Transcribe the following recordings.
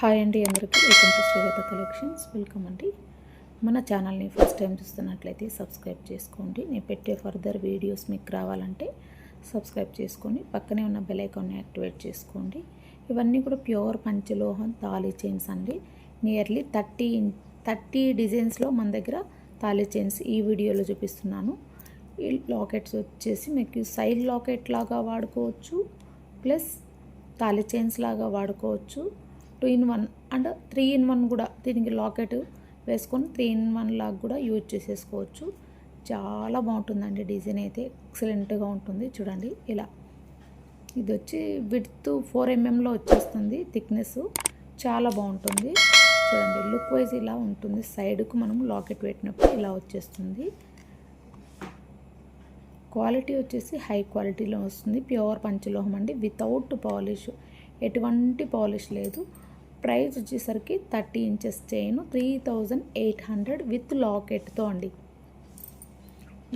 Hi అండి, అందరికీ welcome to Srilatha collections. Welcome అండి. మన ఛానల్ని ఫస్ట్ టైం చూస్తున్నట్లయితే సబ్స్క్రైబ్ చేసుకోండి. నేను పెట్టే ఫర్దర్ వీడియోస్ మీకు రావాలంటే సబ్స్క్రైబ్ చేసుకొని పక్కనే ఉన్న బెల్ ఐకాన్ని యాక్టివేట్ చేసుకోండి. ఇవన్నీ కూడా ప్యూర్ పంచలోహం తాళీ చైన్స్ అండి. నియర్లీ 30 డిజైన్స్లో మన దగ్గర తాళీ చైన్స్ ఈ వీడియోలో చూపిస్తున్నాను. ఈ లాకెట్స్ వచ్చేసి మీకు సైడ్ లాకెట్ లాగా వాడుకోవచ్చు, ప్లస్ తాళీ చైన్స్ లాగా వాడుకోవచ్చు. 2-in-1 అండ్ 3-in-1 కూడా, దీనికి లాకెట్ వేసుకొని 3-in-1 లాగా కూడా యూజ్ చేసేసుకోవచ్చు. చాలా బాగుంటుందండి. డిజైన్ అయితే ఎక్సలెంట్గా ఉంటుంది. చూడండి, ఇలా ఇది వచ్చి విడ్త్ 4 mm వచ్చేస్తుంది. థిక్నెస్ చాలా బాగుంటుంది. చూడండి, లుక్ వైజ్ ఇలా ఉంటుంది. సైడ్కు మనం లాకెట్ పెట్టినప్పుడు ఇలా వచ్చేస్తుంది. క్వాలిటీ వచ్చేసి హై క్వాలిటీలో వస్తుంది. ప్యూర్ పంచలోహం అండి, వితౌట్ పాలిష్, ఎటువంటి పాలిష్ లేదు. ప్రైస్ వచ్చేసరికి 30 inches చైన్ 3800 విత్ లాకెట్తో అండి.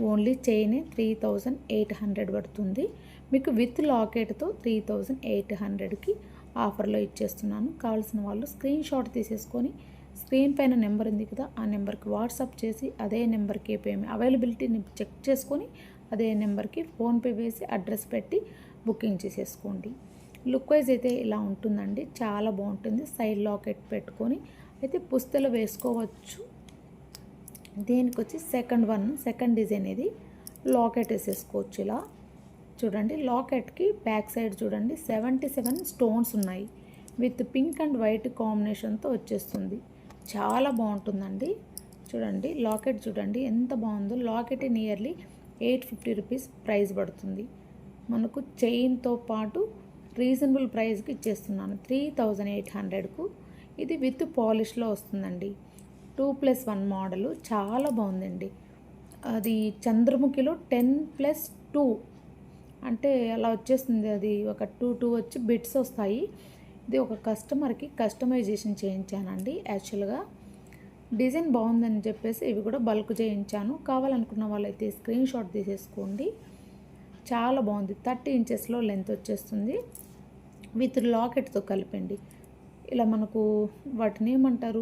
ఓన్లీ చైన్ 3800 పడుతుంది మీకు. విత్ లాకెట్తో 3800కి ఆఫర్లో ఇచ్చేస్తున్నాను. కావాల్సిన వాళ్ళు స్క్రీన్ షాట్ తీసేసుకొని స్క్రీన్ పైన నెంబర్ ఉంది కదా, ఆ నెంబర్కి వాట్సాప్ చేసి అదే నెంబర్కి అవైలబిలిటీని చెక్ చేసుకొని అదే నెంబర్కి ఫోన్పే వేసి అడ్రస్ పెట్టి బుకింగ్ చేసేసుకోండి. లుక్ వైజ్ అయితే ఇలా ఉంటుందండి. చాలా బాగుంటుంది. సైడ్ లాకెట్ పెట్టుకొని అయితే పుస్తలు వేసుకోవచ్చు. దీనికి వచ్చి సెకండ్ డిజైన్ ఇది. లాకెట్ వేసేసుకోవచ్చు ఇలా. చూడండి, లాకెట్కి బ్యాక్ సైడ్ చూడండి 77 స్టోన్స్ ఉన్నాయి. విత్ పింక్ అండ్ వైట్ కాంబినేషన్తో వచ్చేస్తుంది. చాలా బాగుంటుందండి. చూడండి, లాకెట్ చూడండి ఎంత బాగుందో. లాకెట్ నియర్లీ 850 రూపీస్ ప్రైస్ పడుతుంది. మనకు చైన్తో పాటు రీజనబుల్ ప్రైస్కి ఇచ్చేస్తున్నాను 3800కు. ఇది విత్ పాలిష్లో వస్తుందండి. 2+1 మోడలు చాలా బాగుందండి. అది చంద్రముఖిలో 10+2 అంటే అలా వచ్చేస్తుంది. అది ఒక 2 వచ్చి బిట్స్ వస్తాయి. ఇది ఒక కస్టమర్కి కస్టమైజేషన్ చేయించానండి. యాక్చువల్గా డిజైన్ బాగుందని చెప్పేసి ఇవి కూడా బల్క్ చేయించాను. కావాలనుకున్న వాళ్ళైతే స్క్రీన్ షాట్ తీసేసుకోండి. చాలా బాగుంది. 30 ఇంచెస్లో లెంత్ వచ్చేస్తుంది. విత్ లాకెట్తో కలిపండి. ఇలా మనకు వాటిని ఏమంటారు,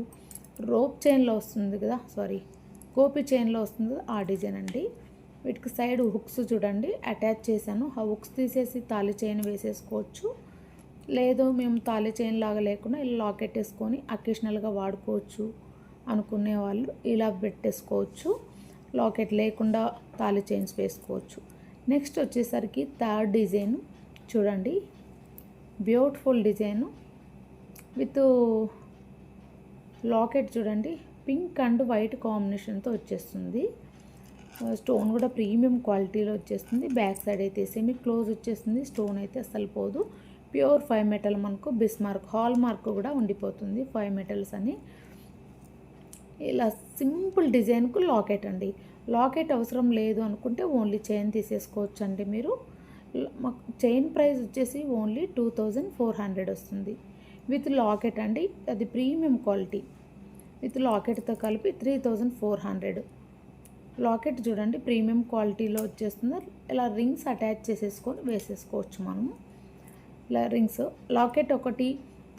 రోప్ చైన్లో వస్తుంది కదా, గోపి చైన్లో వస్తుంది కదా, ఆ డిజైన్ అండి. వీటికి సైడ్ హుక్స్ చూడండి అటాచ్ చేశాను. ఆ హుక్స్ తీసేసి తాళి చైన్ వేసేసుకోవచ్చు. లేదు మేము తాళి చైన్ లాగా లేకుండా ఇలా లాకెట్ వేసుకొని అకేషనల్గా వాడుకోవచ్చు అనుకునే వాళ్ళు ఇలా పెట్టేసుకోవచ్చు. లాకెట్ లేకుండా తాళి చైన్స్ వేసుకోవచ్చు. నెక్స్ట్ వచ్చేసరికి థర్డ్ డిజైన్ చూడండి, బ్యూటిఫుల్ డిజైను విత్ లాకెట్ చూడండి, పింక్ అండ్ వైట్ కాంబినేషన్తో వచ్చేస్తుంది. స్టోన్ కూడా ప్రీమియం క్వాలిటీలో వచ్చేస్తుంది. బ్యాక్ సైడ్ అయితే సెమీ క్లోజ్ వచ్చేస్తుంది. స్టోన్ అయితే అస్సలు పోదు. ప్యూర్ 5 మెటల్, మనకు బిస్మార్క్ హాల్ మార్క్ కూడా ఉండిపోతుంది. 5 మెటల్స్ అని. ఇలా సింపుల్ డిజైన్కు లాకెట్ అండి. లాకెట్ అవసరం లేదు అనుకుంటే ఓన్లీ చైన్ తీసేసుకోవచ్చు అండి మీరు. మాకు చైన్ ప్రైస్ వచ్చేసి ఓన్లీ 2400 వస్తుంది. విత్ లాకెట్ అండి, అది ప్రీమియం క్వాలిటీ. విత్ లాకెట్తో కలిపి 3400. లాకెట్ చూడండి ప్రీమియం క్వాలిటీలో వచ్చేస్తుంది. ఇలా రింగ్స్ అటాచ్ చేసేసుకొని వేసేసుకోవచ్చు మనము. ఇలా రింగ్స్, లాకెట్ ఒకటి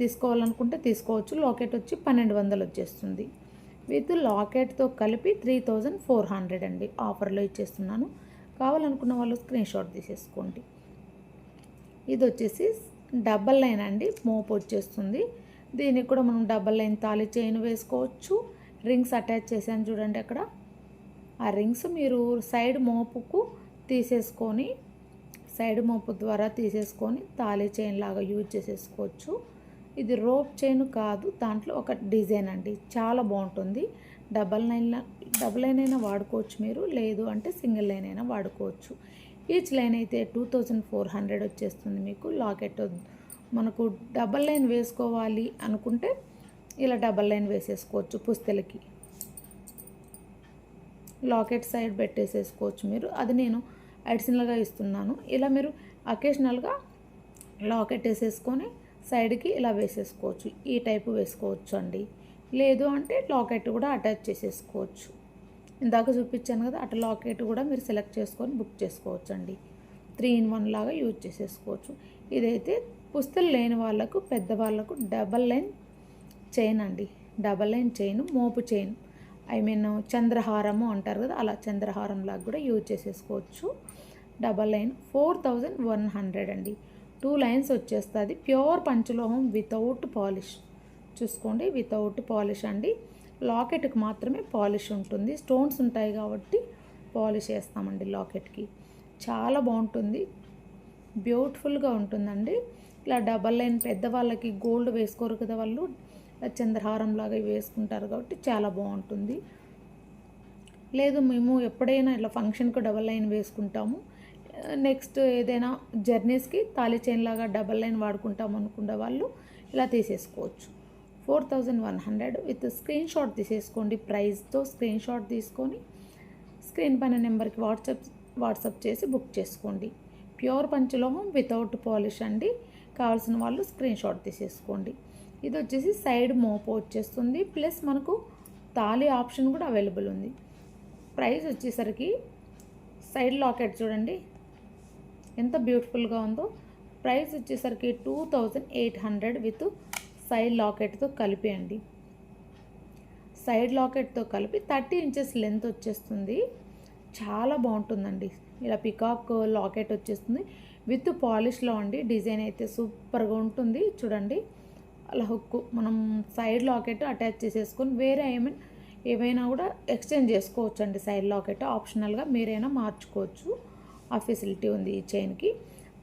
తీసుకోవాలనుకుంటే తీసుకోవచ్చు. లాకెట్ వచ్చి 1200 వచ్చేస్తుంది. విత్ లాకెట్తో కలిపి 3400 అండి. ఆఫర్లో ఇచ్చేస్తున్నాను. కావాలనుకున్న వాళ్ళు స్క్రీన్ షాట్ తీసేసుకోండి. ఇది వచ్చేసి డబల్ లైన్ అండి, మోపు వచ్చేస్తుంది. దీనికి కూడా మనం డబల్ లైన్ తాళి చైన్ వేసుకోవచ్చు. రింగ్స్ అటాచ్ చేశాను చూడండి అక్కడ. ఆ రింగ్స్ మీరు సైడ్ మోపుకు తీసేసుకొని, సైడ్ మోపు ద్వారా తీసేసుకొని తాళి చైన్ లాగా యూజ్ చేసేసుకోవచ్చు. ఇది రోప్ చైన్ కాదు, దాంట్లో ఒక డిజైన్ అండి. చాలా బాగుంటుంది. డబల్ లైన్ అయినా వాడుకోవచ్చు మీరు, లేదు అంటే సింగిల్ లైన్ అయినా వాడుకోవచ్చు. ఈచ్ లైన్ అయితే 2400 వచ్చేస్తుంది మీకు. లాకెట్ మనకు డబల్ లైన్ వేసుకోవాలి అనుకుంటే ఇలా డబల్ లైన్ వేసేసుకోవచ్చు. పుస్తలకి లాకెట్ సైడ్ పెట్టేసేసుకోవచ్చు మీరు. అది నేను అడిషనల్గా ఇస్తున్నాను. ఇలా మీరు అకేషనల్గా లాకెట్ వేసేసుకొని సైడ్కి ఇలా వేసేసుకోవచ్చు. ఈ టైపు వేసుకోవచ్చు అండి. లేదు అంటే లాకెట్ కూడా అటాచ్ చేసేసుకోవచ్చు. ఇందాక చూపించాను కదా, అటు లాకెట్ కూడా మీరు సెలెక్ట్ చేసుకొని బుక్ చేసుకోవచ్చు అండి. 3-in-1 లాగా యూజ్ చేసేసుకోవచ్చు. ఇదైతే పుస్తలు లేని వాళ్ళకు, పెద్దవాళ్ళకు డబల్ లైన్ చైన్ అండి, డబల్ లైన్ చైన్, మోపు చైన్, ఐ మీన్ చంద్రహారము అంటారు కదా, అలా చంద్రహారం లాగా కూడా యూజ్ చేసేసుకోవచ్చు. డబల్ లైన్ 4100 అండి. 2 లైన్స్ వచ్చేస్తుంది. ప్యూర్ పంచలోహం వితౌట్ పాలిష్. చూసుకోండి, వితౌట్ పాలిష్ అండి. లాకెట్కి మాత్రమే పాలిష్ ఉంటుంది, స్టోన్స్ ఉంటాయి కాబట్టి పాలిష్ వేస్తామండి లాకెట్కి. చాలా బాగుంటుంది, బ్యూటిఫుల్గా ఉంటుందండి. ఇలా డబల్ లైన్ పెద్దవాళ్ళకి గోల్డ్ వేసుకోరు కదా వాళ్ళు, చంద్రహారం లాగా వేసుకుంటారు కాబట్టి చాలా బాగుంటుంది. లేదు మేము ఎప్పుడైనా ఇట్లా ఫంక్షన్కి డబల్ లైన్ వేసుకుంటాము, నెక్స్ట్ ఏదైనా జర్నీస్కి తాళి చైన్ లాగా డబల్ లైన్ వాడుకుంటాం అనుకున్న వాళ్ళు ఇలా తీసేసుకోవచ్చు. 4100 విత్ స్క్రీన్ షాట్ తీసేసుకోండి. ప్రైస్తో స్క్రీన్ షాట్ తీసుకొని స్క్రీన్ పైన నెంబర్కి వాట్సాప్ చేసి బుక్ చేసుకోండి. ప్యూర్ పంచలోహం వితౌట్ పాలిష్ అండి. కావాల్సిన వాళ్ళు స్క్రీన్ షాట్ తీసేసుకోండి. ఇది వచ్చేసి సైడ్ మోపో వచ్చేస్తుంది, ప్లస్ మనకు తాళి ఆప్షన్ కూడా అవైలబుల్ ఉంది. ప్రైస్ వచ్చేసరికి సైడ్ లాకెట్ చూడండి ఎంత బ్యూటిఫుల్గా ఉందో. ప్రైస్ వచ్చేసరికి 2800 విత్ సైడ్ లాకెట్తో కలిపి అండి. సైడ్ లాకెట్తో కలిపి 30 ఇంచెస్ లెంత్ వచ్చేస్తుంది. చాలా బాగుంటుందండి. ఇలా పికాక్ లాకెట్ వచ్చేస్తుంది విత్ పాలిష్లో అండి. డిజైన్ అయితే సూపర్గా ఉంటుంది చూడండి. అలా హుక్ మనం సైడ్ లాకెట్ అటాచ్ చేసేసుకొని వేరే ఏమైనా కూడా ఎక్స్చేంజ్ చేసుకోవచ్చు అండి. సైడ్ లాకెట్ ఆప్షనల్గా మీరైనా మార్చుకోవచ్చు, ఆ ఫెసిలిటీ ఉంది ఈ చైన్కి.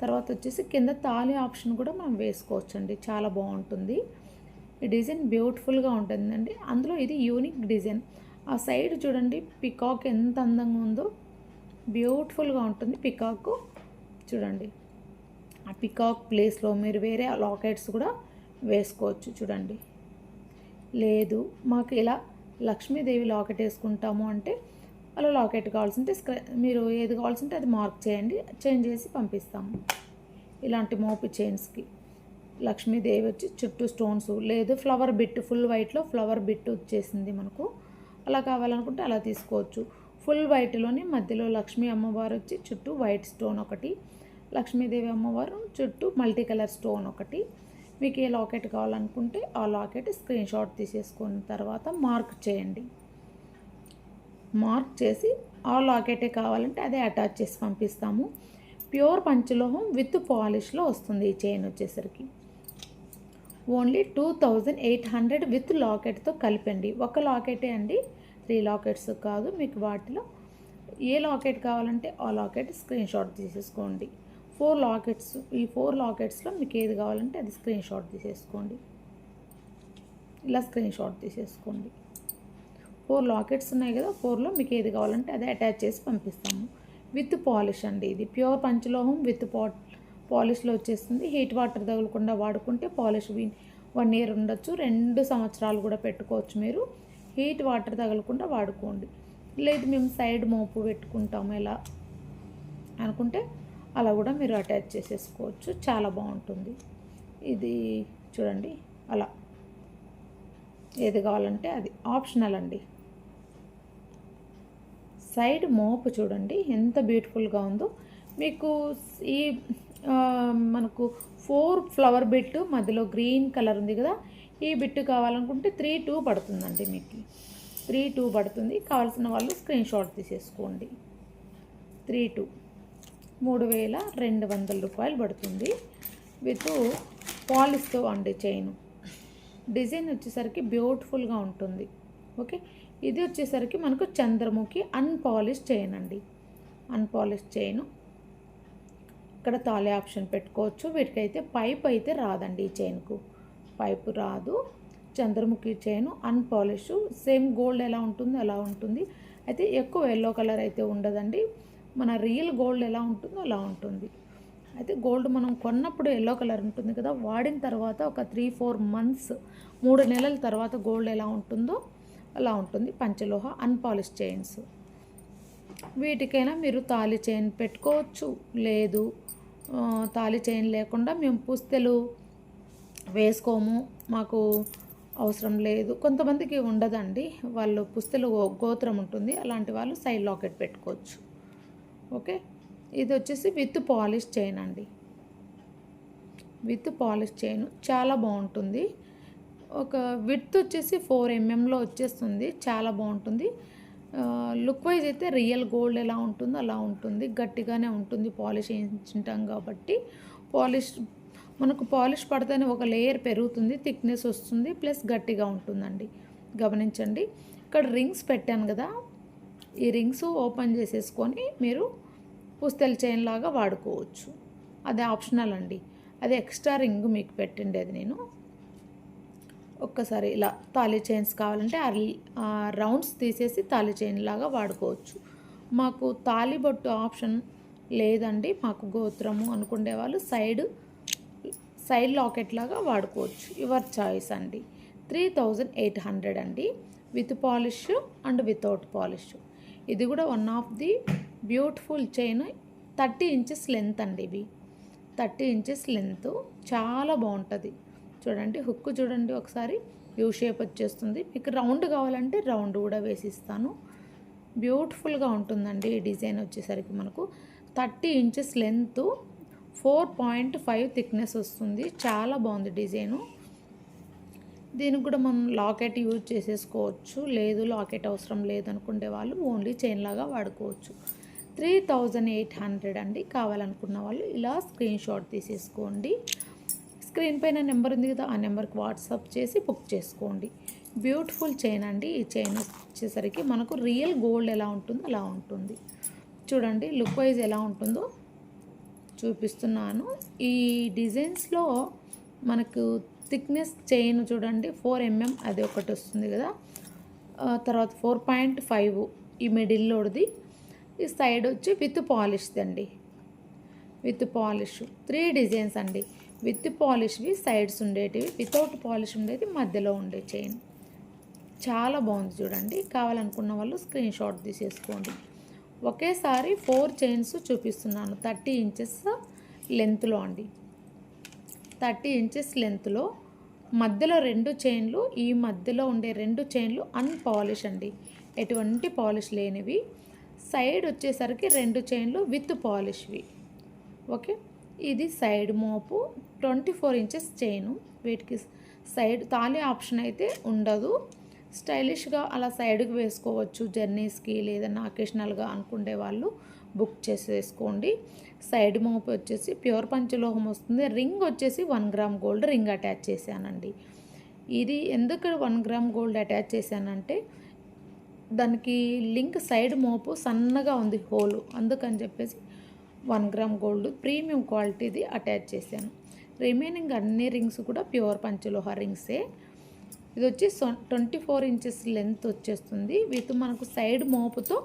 తర్వాత వచ్చేసి కింద తాళి ఆప్షన్ కూడా మనం వేసుకోవచ్చు అండి. చాలా బాగుంటుంది. ఈ డిజైన్ బ్యూటిఫుల్గా ఉంటుందండి. అందులో ఇది యూనిక్ డిజైన్. ఆ సైడ్ చూడండి పికాక్ ఎంత అందంగా ఉందో, బ్యూటిఫుల్గా ఉంటుంది పికాక్ చూడండి. ఆ పికాక్ ప్లేస్లో మీరు వేరే లాకెట్స్ కూడా వేసుకోవచ్చు చూడండి. లేదు మాకు ఇలా లక్ష్మీదేవి లాకెట్ వేసుకుంటాము అంటే అలా లాకెట్ కావాల్సింటే మీరు ఏది కావాల్సింటే అది మార్క్ చేయండి, చేంజ్ చేసి పంపిస్తాము. ఇలాంటి మోపు చైన్స్కి లక్ష్మీదేవి వచ్చి చుట్టూ స్టోన్స్, లేదు ఫ్లవర్ బిట్, ఫుల్ వైట్లో ఫ్లవర్ బిట్ వచ్చేసింది మనకు, అలా కావాలనుకుంటే అలా తీసుకోవచ్చు. ఫుల్ వైట్లోని మధ్యలో లక్ష్మీ అమ్మవారు వచ్చి చుట్టూ వైట్ స్టోన్ ఒకటి, లక్ష్మీదేవి అమ్మవారు చుట్టూ మల్టీ కలర్ స్టోన్ ఒకటి. మీకు ఏ లాకెట్ కావాలనుకుంటే ఆ లాకెట్ స్క్రీన్ షాట్ తీసేసుకున్న తర్వాత మార్క్ చేయండి. మార్క్ చేసి ఆ లాకెటే కావాలంటే అదే అటాచ్ చేసి పంపిస్తాము. ప్యూర్ పంచలోహం విత్ పాలిష్లో వస్తుంది ఈ చైన్ వచ్చేసరికి. ఓన్లీ 2800 విత్ లాకెట్తో కలిపండి. ఒక లాకెటే అండి, 3 లాకెట్స్ కాదు. మీకు వాటిలో ఏ లాకెట్ కావాలంటే ఆ లాకెట్ స్క్రీన్ షాట్ తీసేసుకోండి. 4 లాకెట్స్, ఈ 4 లాకెట్స్లో మీకు ఏది కావాలంటే అది స్క్రీన్ షాట్ తీసేసుకోండి. ఇలా స్క్రీన్ షాట్ తీసేసుకోండి. 4 లాకెట్స్ ఉన్నాయి కదా, 4లో మీకు ఏది కావాలంటే అదే అటాచ్ చేసి పంపిస్తాము. విత్ పాలిష్ అండి. ఇది ప్యూర్ పంచలోహం విత్ పాలిష్లో వచ్చేస్తుంది. హీట్ వాటర్ తగలకుండా వాడుకుంటే పాలిష్ 1 ఇయర్ ఉండొచ్చు, 2 సంవత్సరాలు కూడా పెట్టుకోవచ్చు మీరు. హీట్ వాటర్ తగలకుండా వాడుకోండి. లేదు మేము సైడ్ మోపు పెట్టుకుంటాము ఎలా అనుకుంటే అలా కూడా మీరు అటాచ్ చేసేసుకోవచ్చు. చాలా బాగుంటుంది ఇది చూడండి. అలా ఏది కావాలంటే అది ఆప్షనల్ అండి. సైడ్ మోపు చూడండి ఎంత బ్యూటిఫుల్గా ఉందో. మీకు ఈ మనకు 4 ఫ్లవర్ బిట్ మధ్యలో గ్రీన్ కలర్ ఉంది కదా, ఈ బిట్టు కావాలనుకుంటే 32 పడుతుందండి. మీకు 32 పడుతుంది. కావాల్సిన వాళ్ళు స్క్రీన్ షాట్ తీసేసుకోండి. 32 3200 రూపాయలు పడుతుంది విత్ పాలిష్తో అండి చైన్. డిజైన్ వచ్చేసరికి బ్యూటిఫుల్గా ఉంటుంది. ఓకే, ఇది వచ్చేసరికి మనకు చంద్రముఖి అన్పాలిష్ చైన్ అండి. Unpolish chain. ఇక్కడ తాళి ఆప్షన్ పెట్టుకోవచ్చు. వీటికైతే పైప్ అయితే రాదండి, ఈ చైన్కు పైపు రాదు. Chandramukhi chain unpolish, same gold ఎలా ఉంటుందో అలా ఉంటుంది. అయితే ఎక్కువ ఎల్లో కలర్ అయితే ఉండదండి, మన రియల్ గోల్డ్ ఎలా ఉంటుందో అలా ఉంటుంది. అయితే గోల్డ్ మనం కొన్నప్పుడు ఎల్లో కలర్ ఉంటుంది కదా, వాడిన తర్వాత ఒక 3-4 మంత్స్ 3 నెలల తర్వాత గోల్డ్ ఎలా ఉంటుందో అలా ఉంటుంది పంచలోహ అన్పాలిష్ చైన్స్. వీటికైనా మీరు తాళి చైన్ పెట్టుకోవచ్చు. లేదు తాళి చైన్ లేకుండా మేము పుస్తెలు వేసుకోము, మాకు అవసరం లేదు, కొంతమందికి ఉండదండి, వాళ్ళు పుస్తెలు గోత్రం ఉంటుంది, అలాంటి వాళ్ళు సైడ్ లాకెట్ పెట్టుకోవచ్చు. ఓకే, ఇది వచ్చేసి విత్ పాలిష్ చైన్ అండి. విత్ పాలిష్ చైన్ చాలా బాగుంటుంది. ఒక విడ్త్ వచ్చేసి 4 ఎంఎంలో వచ్చేస్తుంది. చాలా బాగుంటుంది. లుక్ వైజ్ అయితే రియల్ గోల్డ్ ఎలా ఉంటుందో అలా ఉంటుంది. గట్టిగానే ఉంటుంది పాలిష్ వేయించుంటాం కాబట్టి. మనకు పాలిష్ పడితేనే ఒక లేయర్ పెరుగుతుంది, థిక్నెస్ వస్తుంది, ప్లస్ గట్టిగా ఉంటుందండి. గమనించండి. ఇక్కడ రింగ్స్ పెట్టాను కదా, ఈ రింగ్స్ ఓపెన్ చేసేసుకొని మీరు పుస్తెల చైన్ లాగా వాడుకోవచ్చు. అది ఆప్షనల్ అండి. అది ఎక్స్ట్రా రింగ్ మీకు పెట్టిండేది నేను. ఒక్కసారి ఇలా తాళీ చైన్స్ కావాలంటే ఆ రౌండ్స్ తీసేసి తాళీ చైన్ లాగా వాడుకోవచ్చు. మాకు తాళి బొట్టు ఆప్షన్ లేదండి, మాకు గోత్రము అనుకునే వాళ్ళు సైడ్ లాకెట్ లాగా వాడుకోవచ్చు. యువర్ చాయిస్ అండి. 3800 అండి, with polish and without polish. ఇది కూడా one of the beautiful chain. 30 inches length అండి. ఇవి 30 ఇంచెస్ లెంత్, చాలా బాగుంటుంది. చూడండి, హుక్ చూడండి ఒకసారి, యూ షేప్ వచ్చేస్తుంది. మీకు రౌండ్ కావాలంటే రౌండ్ కూడా వేసిస్తాను. బ్యూటిఫుల్గా ఉంటుందండి. ఈ డిజైన్ వచ్చేసరికి మనకు 30 ఇంచెస్ లెంత్, 4.5 థిక్నెస్ వస్తుంది. చాలా బాగుంది డిజైను. దీనికి కూడా మనం లాకెట్ యూజ్ చేసేసుకోవచ్చు. లేదు లాకెట్ అవసరం లేదనుకునే వాళ్ళు ఓన్లీ చైన్ లాగా వాడుకోవచ్చు. 3800 అండి. కావాలనుకున్న వాళ్ళు ఇలా స్క్రీన్ షాట్ తీసేసుకోండి. స్క్రీన్ పైన నెంబర్ ఉంది కదా, ఆ నెంబర్కి వాట్సాప్ చేసి బుక్ చేసుకోండి. బ్యూటిఫుల్ చైన్ అండి. ఈ చైన్ వచ్చేసరికి మనకు రియల్ గోల్డ్ ఎలా ఉంటుందో అలా ఉంటుంది. చూడండి లుక్ వైజ్ ఎలా ఉంటుందో చూపిస్తున్నాను. ఈ డిజైన్స్లో మనకు థిక్నెస్ చైన్ చూడండి 4 mm అది ఒకటి వస్తుంది కదా, తర్వాత 4.5 ఈ మిడిల్లోది. ఈ సైడ్ వచ్చి విత్ పాలిష్ది అండి. విత్ పాలిష్ 3 డిజైన్స్ అండి. విత్ పాలిష్వి సైడ్స్ ఉండేటివి, వితౌట్ పాలిష్ ఉండేది మధ్యలో ఉండే చైన్. చాలా బాగుంది చూడండి. కావాలనుకున్న వాళ్ళు స్క్రీన్ షాట్ తీసేసుకోండి. ఒకేసారి 4 చైన్స్ చూపిస్తున్నాను. 30 ఇంచెస్ లెంత్లో అండి. 30 ఇంచెస్ లెంత్లో మధ్యలో 2 చైన్లు, ఈ మధ్యలో ఉండే 2 చైన్లు అన్పాలిష్ అండి, ఎటువంటి పాలిష్ లేనివి. సైడ్ వచ్చేసరికి 2 చైన్లు విత్ పాలిష్వి. ఓకే, ఇది సైడ్ మోపు 24 ఇంచెస్ చైను. వీటికి సైడ్ తాళి ఆప్షన్ అయితే ఉండదు. స్టైలిష్గా అలా సైడ్కి వేసుకోవచ్చు జర్నీస్కి, లేదన్నా అకేషనల్గా అనుకునే వాళ్ళు బుక్ చేసేసుకోండి. సైడ్ మోపు వచ్చేసి ప్యూర్ పంచలోహం వస్తుంది. రింగ్ వచ్చేసి 1 గ్రామ్ గోల్డ్ రింగ్ అటాచ్ చేశానండి. ఇది ఎందుకు 1 గ్రామ్ గోల్డ్ అటాచ్ చేశానంటే దానికి లింక్ సైడ్ మోపు సన్నగా ఉంది హోలు, అందుకని చెప్పేసి 1 గ్రామ్ గోల్డ్ ప్రీమియం క్వాలిటీది అటాచ్ చేశాను. రిమైనింగ్ అన్ని రింగ్స్ కూడా ప్యూర్ పంచలోహ రింగ్సే. ఇది వచ్చి 24 ఇంచెస్ లెంత్ వచ్చేస్తుంది. వీటి మనకు సైడ్ మోపుతో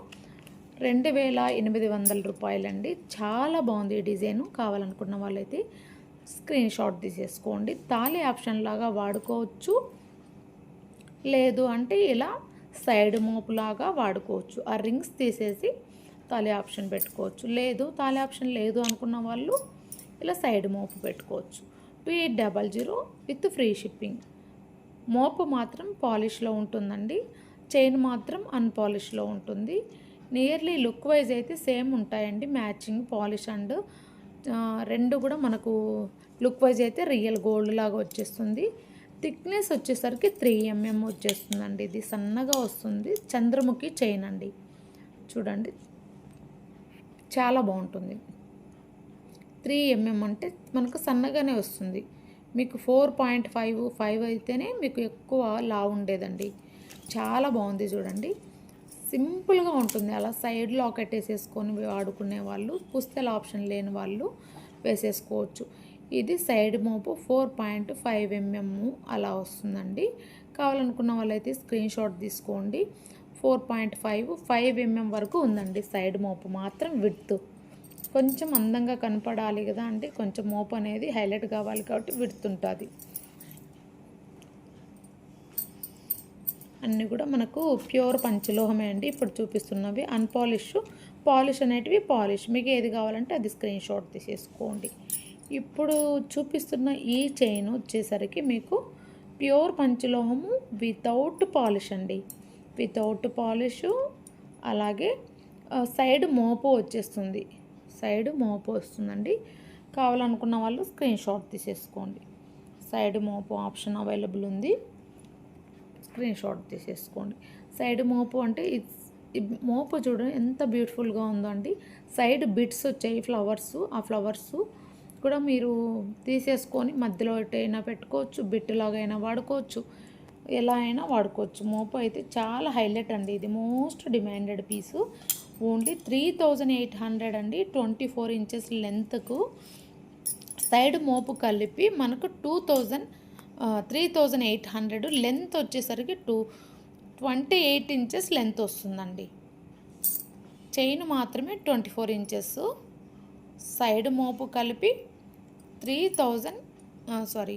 2800 రూపాయలండి. చాలా బాగుంది ఈ డిజైను. కావాలనుకున్న వాళ్ళైతే స్క్రీన్ షాట్ తీసేసుకోండి. తాళి ఆప్షన్ లాగా వాడుకోవచ్చు, లేదు అంటే ఇలా సైడ్ మోపులాగా వాడుకోవచ్చు. ఆ రింగ్స్ తీసేసి తాళి ఆప్షన్ పెట్టుకోవచ్చు. లేదు తాళి ఆప్షన్ లేదు అనుకున్న వాళ్ళు ఇలా సైడ్ మోపు పెట్టుకోవచ్చు. 2800 విత్ ఫ్రీ షిప్పింగ్. మోపు మాత్రం పాలిష్లో ఉంటుందండి, చైన్ మాత్రం అన్పాలిష్లో ఉంటుంది. నియర్లీ లుక్ వైజ్ అయితే సేమ్ ఉంటాయండి, మ్యాచింగ్ పాలిష్ అండ్ 2 కూడా మనకు లుక్ వైజ్ అయితే రియల్ గోల్డ్ లాగా వచ్చేస్తుంది. థిక్నెస్ వచ్చేసరికి 3 mm వచ్చేస్తుందండి. ఇది సన్నగా వస్తుంది, చంద్రముఖి చైన్ అండి. చూడండి చాలా బాగుంటుంది. 3 mm అంటే మనకు సన్నగానే వస్తుంది. మీకు 4.5 అయితేనే మీకు ఎక్కువ లావు ఉండేదండి. చాలా బాగుంది చూడండి. సింపుల్గా ఉంటుంది. అలా సైడ్ లాకెట్ వేసేసుకొని వాడుకునే వాళ్ళు, పుస్తెల ఆప్షన్ లేని వాళ్ళు వేసేసుకోవచ్చు. ఇది సైడ్ మోపు 4.5 mm అలా వస్తుందండి. కావాలనుకున్న వాళ్ళైతే స్క్రీన్ షాట్ తీసుకోండి. 5 mm వరకు ఉందండి సైడ్ మోపు మాత్రం. విడ్త్ కొంచెం అందంగా కనపడాలి కదా అంటే కొంచెం మోపు అనేది హైలైట్ కావాలి కాబట్టి విడ్త్ ఉంటుంది. అన్నీ కూడా మనకు ప్యూర్ పంచలోహమే అండి. ఇప్పుడు చూపిస్తున్నవి అన్పాలిష్, పాలిష్ అనేటివి పాలిష్. మీకు ఏది కావాలంటే అది స్క్రీన్ షాట్ తీసేసుకోండి. ఇప్పుడు చూపిస్తున్న ఈ చైన్ వచ్చేసరికి మీకు ప్యూర్ పంచలోహము వితౌట్ పాలిష్ అండి. వితౌట్ పాలిష్, అలాగే సైడ్ మోపు వచ్చేస్తుంది. సైడ్ మోపు వస్తుందండి. కావాలనుకున్న వాళ్ళు స్క్రీన్ షాట్ తీసేసుకోండి. సైడ్ మోపు ఆప్షన్ అవైలబుల్ ఉంది. స్క్రీన్ షాట్ తీసేసుకోండి. సైడ్ మోపు అంటే ఈ మోపు చూడండి ఎంత బ్యూటిఫుల్గా ఉందో అండి. సైడ్ బిట్స్ వచ్చాయి ఫ్లవర్స్. ఆ ఫ్లవర్స్ కూడా మీరు తీసేసుకొని మధ్యలో ఎటైనా పెట్టుకోవచ్చు, బిట్టులాగా అయినా వాడుకోవచ్చు, ఎలా అయినా వాడుకోవచ్చు. మోపు అయితే చాలా హైలైట్ అండి. ఇది మోస్ట్ డిమాండెడ్ పీసు. ఓన్లీ 3800 అండి. 24 ఇంచెస్ లెంత్కు సైడ్ మోపు కలిపి మనకు 3800. లెంత్ వచ్చేసరికి 28 ఇంచెస్ లెంత్ వస్తుందండి. చైన్ మాత్రమే 24 ఇంచెస్. సైడ్ మోపు కలిపి 3000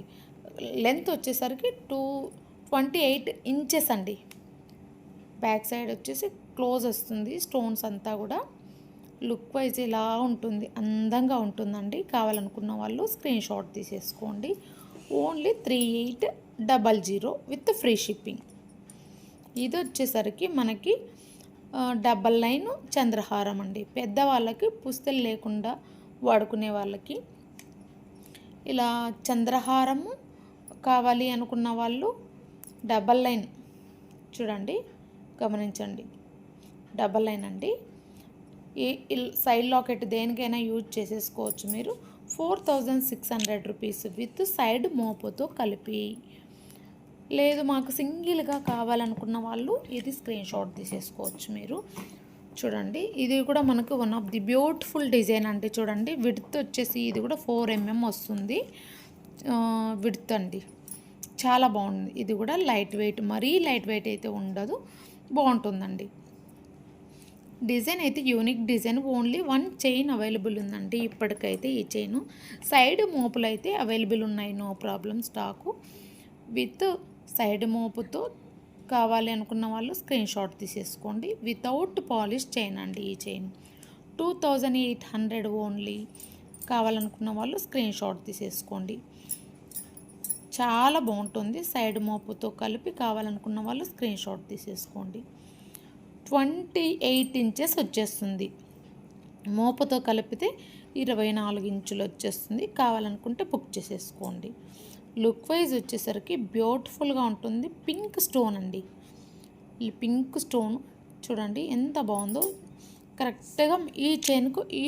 లెంత్ వచ్చేసరికి 28 ఇంచెస్ అండి. బ్యాక్ సైడ్ వచ్చేసి క్లోజ్ వస్తుంది. స్టోన్స్ అంతా కూడా లుక్ వైజ్ ఇలా ఉంటుంది, అందంగా ఉంటుందండి. కావాలనుకున్న వాళ్ళు స్క్రీన్ షాట్ తీసేసుకోండి. Only 3800 with free shipping. ఇది వచ్చేసరికి మనకి డబల్ లైన్ చంద్రహారం అండి. పెద్దవాళ్ళకి పుస్తలు లేకుండా వాడుకునే వాళ్ళకి ఇలా చంద్రహారము కావాలి అనుకున్న వాళ్ళు డబల్ లైన్ చూడండి, గమనించండి. డబల్ లైన్ అండి. ఈ సైడ్ లాకెట్ దేనికైనా యూజ్ చేసేసుకోవచ్చు మీరు. 4600 రూపీస్ విత్ సైడ్ మోపుతో కలిపి. లేదు మాకు సింగిల్గా కావాలనుకున్న వాళ్ళు ఇది స్క్రీన్ షాట్ తీసేసుకోవచ్చు మీరు. చూడండి, ఇది కూడా మనకు one of the beautiful design అంటే చూడండి. విడ్త్ వచ్చేసి ఇది కూడా 4 mm వస్తుంది విడ్త్ అండి. చాలా బాగుంది. ఇది కూడా లైట్ వెయిట్, మరీ లైట్ వెయిట్ అయితే ఉండదు, బాగుంటుందండి. డిజైన్ అయితే unique design. Only 1 chain available ఉందండి ఇప్పటికైతే. ఈ చైను సైడ్ మోపులు అయితే అవైలబుల్ ఉన్నాయి, no problem. Stock with side మోపుతో కావాలి అనుకున్న వాళ్ళు స్క్రీన్ షాట్ తీసేసుకోండి. వితౌట్ పాలిష్ చైన్ అండి ఈ చైన్. 2800 ఓన్లీ. కావాలనుకున్న వాళ్ళు స్క్రీన్ షాట్ తీసేసుకోండి. చాలా బాగుంటుంది. సైడ్ మోపుతో కలిపి కావాలనుకున్న వాళ్ళు స్క్రీన్ షాట్ తీసేసుకోండి. 28 ఇంచెస్ వచ్చేస్తుంది. మోపుతో కలిపితే 24 ఇంచులు వచ్చేస్తుంది. కావాలనుకుంటే బుక్ చేసేసుకోండి. లుక్ వైజ్ వచ్చేసరికి బ్యూటిఫుల్గా ఉంటుంది. పింక్ స్టోన్ అండి. ఈ పింక్ స్టోన్ చూడండి ఎంత బాగుందో. కరెక్ట్గా ఈ చైన్కు ఈ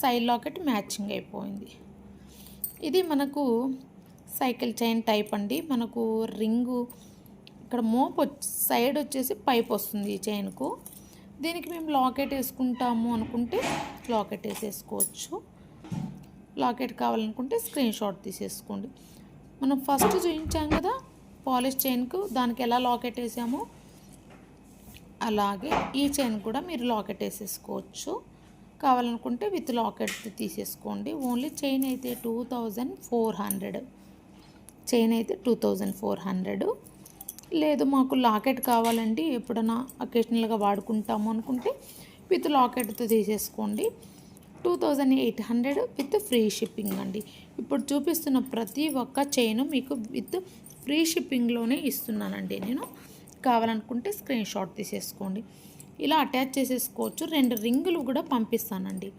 సైడ్ లాకెట్ మ్యాచింగ్ అయిపోయింది. ఇది మనకు సైకిల్ చైన్ టైప్ అండి. మనకు రింగు ఇక్కడ మోపు సైడ్ వచ్చేసి పైప్ వస్తుంది ఈ చైన్కు. దీనికి మేము లాకెట్ వేసుకుంటాము అనుకుంటే లాకెట్ వేసేసుకోవచ్చు. లాకెట్ కావాలనుకుంటే స్క్రీన్ షాట్ తీసేసుకోండి. మనం ఫస్ట్ చూపించాం కదా పాలిష్ చైన్కు, దానికి ఎలా లాకెట్ వేసామో అలాగే ఈ చైన్ కూడా మీరు లాకెట్ వేసేసుకోవచ్చు. కావాలనుకుంటే విత్ లాకెట్ తీసేసుకోండి. ఓన్లీ చైన్ అయితే 2400. చైన్ అయితే 2400. లేదు మాకు లాకెట్ కావాలండి, ఎప్పుడైనా అకేషనల్గా వాడుకుంటాము అనుకుంటే విత్ లాకెట్తో తీసేసుకోండి. 2800 విత్ ఫ్రీ షిప్పింగ్ అండి. ఇప్పుడు చూపిస్తున్న ప్రతి ఒక్క చైను మీకు విత్ ఫ్రీ షిప్పింగ్లోనే ఇస్తున్నానండి నేను. కావాలనుకుంటే స్క్రీన్ షాట్ తీసేసుకోండి. ఇలా అటాచ్ చేసేసుకోవచ్చు. 2 రింగులు కూడా పంపిస్తానండి.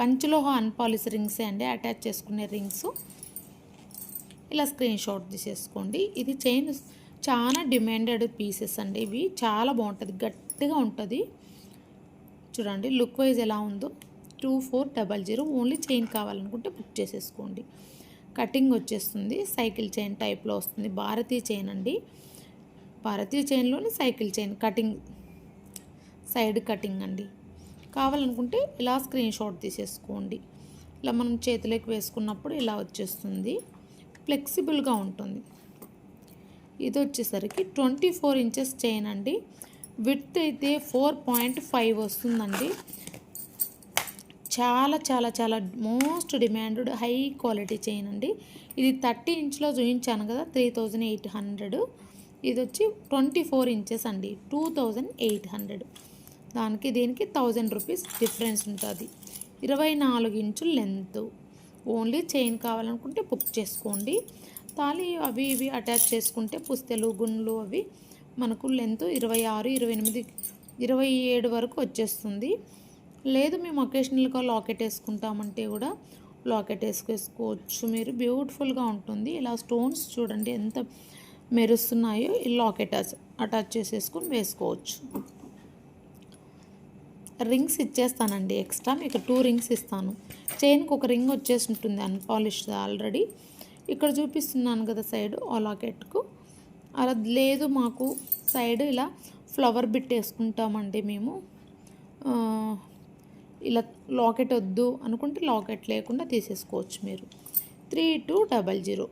పంచలోహ అన్పాలిష్ రింగ్సే అండి, అటాచ్ చేసుకునే రింగ్స్. ఇలా స్క్రీన్ షాట్ తీసేసుకోండి. ఇది చైన్ చాలా డిమాండెడ్ పీసెస్ అండి. ఇవి చాలా బాగుంటుంది, గట్టిగా ఉంటుంది. చూడండి లుక్ వైజ్ ఎలా ఉందో. 2400 ఓన్లీ. చైన్ కావాలనుకుంటే బుక్ చేసేసుకోండి. కటింగ్ వచ్చేస్తుంది, సైకిల్ చైన్ టైప్లో వస్తుంది. భారతీయ చైన్ అండి. భారతీయ చైన్లోని cycle chain cutting, side cutting అండి. కావాలనుకుంటే ఇలా స్క్రీన్ షాట్ తీసేసుకోండి. ఇలా మనం చేతిలోకి వేసుకున్నప్పుడు ఇలా వచ్చేస్తుంది, ఫ్లెక్సిబుల్గా ఉంటుంది. ఇది వచ్చేసరికి 24 ఇంచెస్ చైన్ అండి. విడ్త్ అయితే 4.5 వస్తుందండి. చాలా చాలా చాలా most demanded high quality chain అండి. ఇది 30 ఇంచ్లో చూపించాను కదా 3800. ఇది వచ్చి 24 ఇంచెస్ అండి, 2800. దానికి దీనికి 1000 రూపీస్ డిఫరెన్స్ ఉంటుంది. 24 ఇంచుల లెంత్. ఓన్లీ చైన్ కావాలనుకుంటే బుక్ చేసుకోండి. తాళి అవి ఇవి అటాచ్ చేసుకుంటే పుస్తెలు గుండ్లు అవి మనకు లెంత్ 26, 28, 27 వరకు వచ్చేస్తుంది. లేదు మేము అకేషనల్గా లాకెట్ వేసుకుంటామంటే కూడా లాకెట్ వేసుకోవచ్చు మీరు. బ్యూటిఫుల్గా ఉంటుంది. ఇలా స్టోన్స్ చూడండి ఎంత మెరుస్తున్నాయో ఈ లాకెట్ అటాచ్ చేసేసుకొని వేసుకోవచ్చు. రింగ్స్ ఇచ్చేస్తానండి ఎక్స్ట్రా, మీకు 2 రింగ్స్ ఇస్తాను. చైన్కి ఒక రింగ్ వచ్చేసి ఉంటుంది అన్పాలిష్డ్ ఆల్రెడీ. ఇక్కడ చూపిస్తున్నాను కదా సైడ్ ఆ లాకెట్కు, అలా లేదు మాకు సైడ్ ఇలా ఫ్లవర్ బిట్ వేసుకుంటామండి మేము. ఇలా లాకెట్ వద్దు అనుకుంటే లాకెట్ లేకుండా తీసేసుకోవచ్చు మీరు. 3200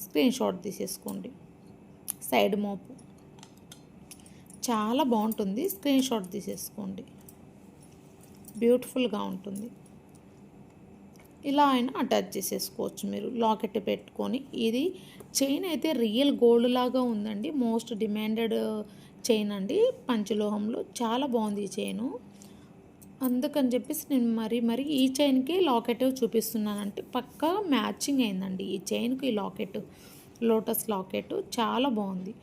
స్క్రీన్ షాట్ తీసేసుకోండి. సైడ్ మోపు చాలా బాగుంటుంది, స్క్రీన్ షాట్ తీసేసుకోండి. బ్యూటిఫుల్గా ఉంటుంది. ఇలా అయినా అటాచ్ చేసేసుకోవచ్చు మీరు లాకెట్ పెట్టుకొని. ఇది చైన్ అయితే రియల్ గోల్డ్ లాగా ఉందండి, మోస్ట్ డిమాండెడ్ చైన్ అండి పంచలోహంలో. చాలా బాగుంది ఈ చైను, అందుకని చెప్పేసి నేను మరీ ఈ చైన్కి లాకెట్ చూపిస్తున్నానంటే పక్కా మ్యాచింగ్ అయిందండి ఈ చైన్కి ఈ లాకెట్. లోటస్ లాకెట్ చాలా బాగుంది.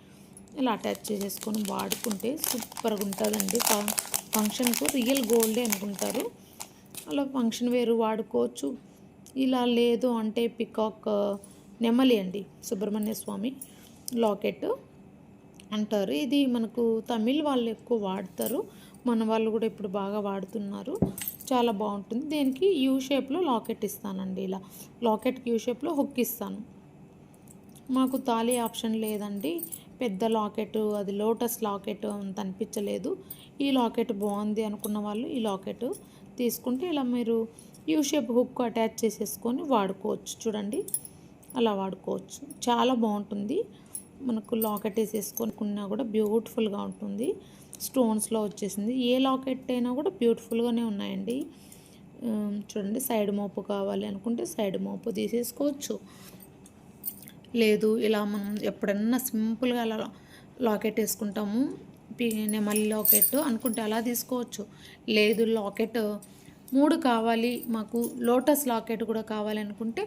ఇలా అటాచ్ చేసేసుకొని వాడుకుంటే సూపర్గా ఉంటుందండి. ఫంక్షన్కు రియల్ గోల్డే అనుకుంటారు, అలా ఫంక్షన్ వేరు వాడుకోవచ్చు. ఇలా లేదు అంటే పికాక్ నెమలి అండి, సుబ్రహ్మణ్య స్వామి లాకెట్ అంటారు. ఇది మనకు తమిళ్ వాళ్ళు ఎక్కువ వాడతారు, మన వాళ్ళు కూడా ఇప్పుడు బాగా వాడుతున్నారు. చాలా బాగుంటుంది. దీనికి యూ షేప్లో లాకెట్ ఇస్తానండి. ఇలా లాకెట్కి యూ షేప్లో హుక్ ఇస్తాను. మాకు తాళి ఆప్షన్ లేదండి, పెద్ద లాకెట్ అది లోటస్ లాకెట్ అంత అనిపించలేదు. ఈ లాకెట్ బాగుంది అనుకున్న వాళ్ళు ఈ లాకెట్ తీసుకుంటే ఇలా మీరు యూ షేప్ హుక్ అటాచ్ చేసేసుకొని వాడుకోవచ్చు. చూడండి అలా వాడుకోవచ్చు, చాలా బాగుంటుంది. మనకు లాకెట్ వేసేసుకొనుకున్నా కూడా బ్యూటిఫుల్గా ఉంటుంది. స్టోన్స్లో వచ్చేసింది. ఏ లాకెట్ అయినా కూడా బ్యూటిఫుల్గానే ఉన్నాయండి. చూడండి సైడ్ మోపు కావాలి అనుకుంటే సైడ్ మోపు తీసేసుకోవచ్చు. లేదు ఇలా మనం ఎప్పుడన్నా సింపుల్గా అలా లాకెట్ వేసుకుంటాము, నెమలి లాకెట్ అనుకుంటే అలా తీసుకోవచ్చు. లేదు లాకెట్ 3 కావాలి మాకు, లోటస్ లాకెట్ కూడా కావాలి అనుకుంటే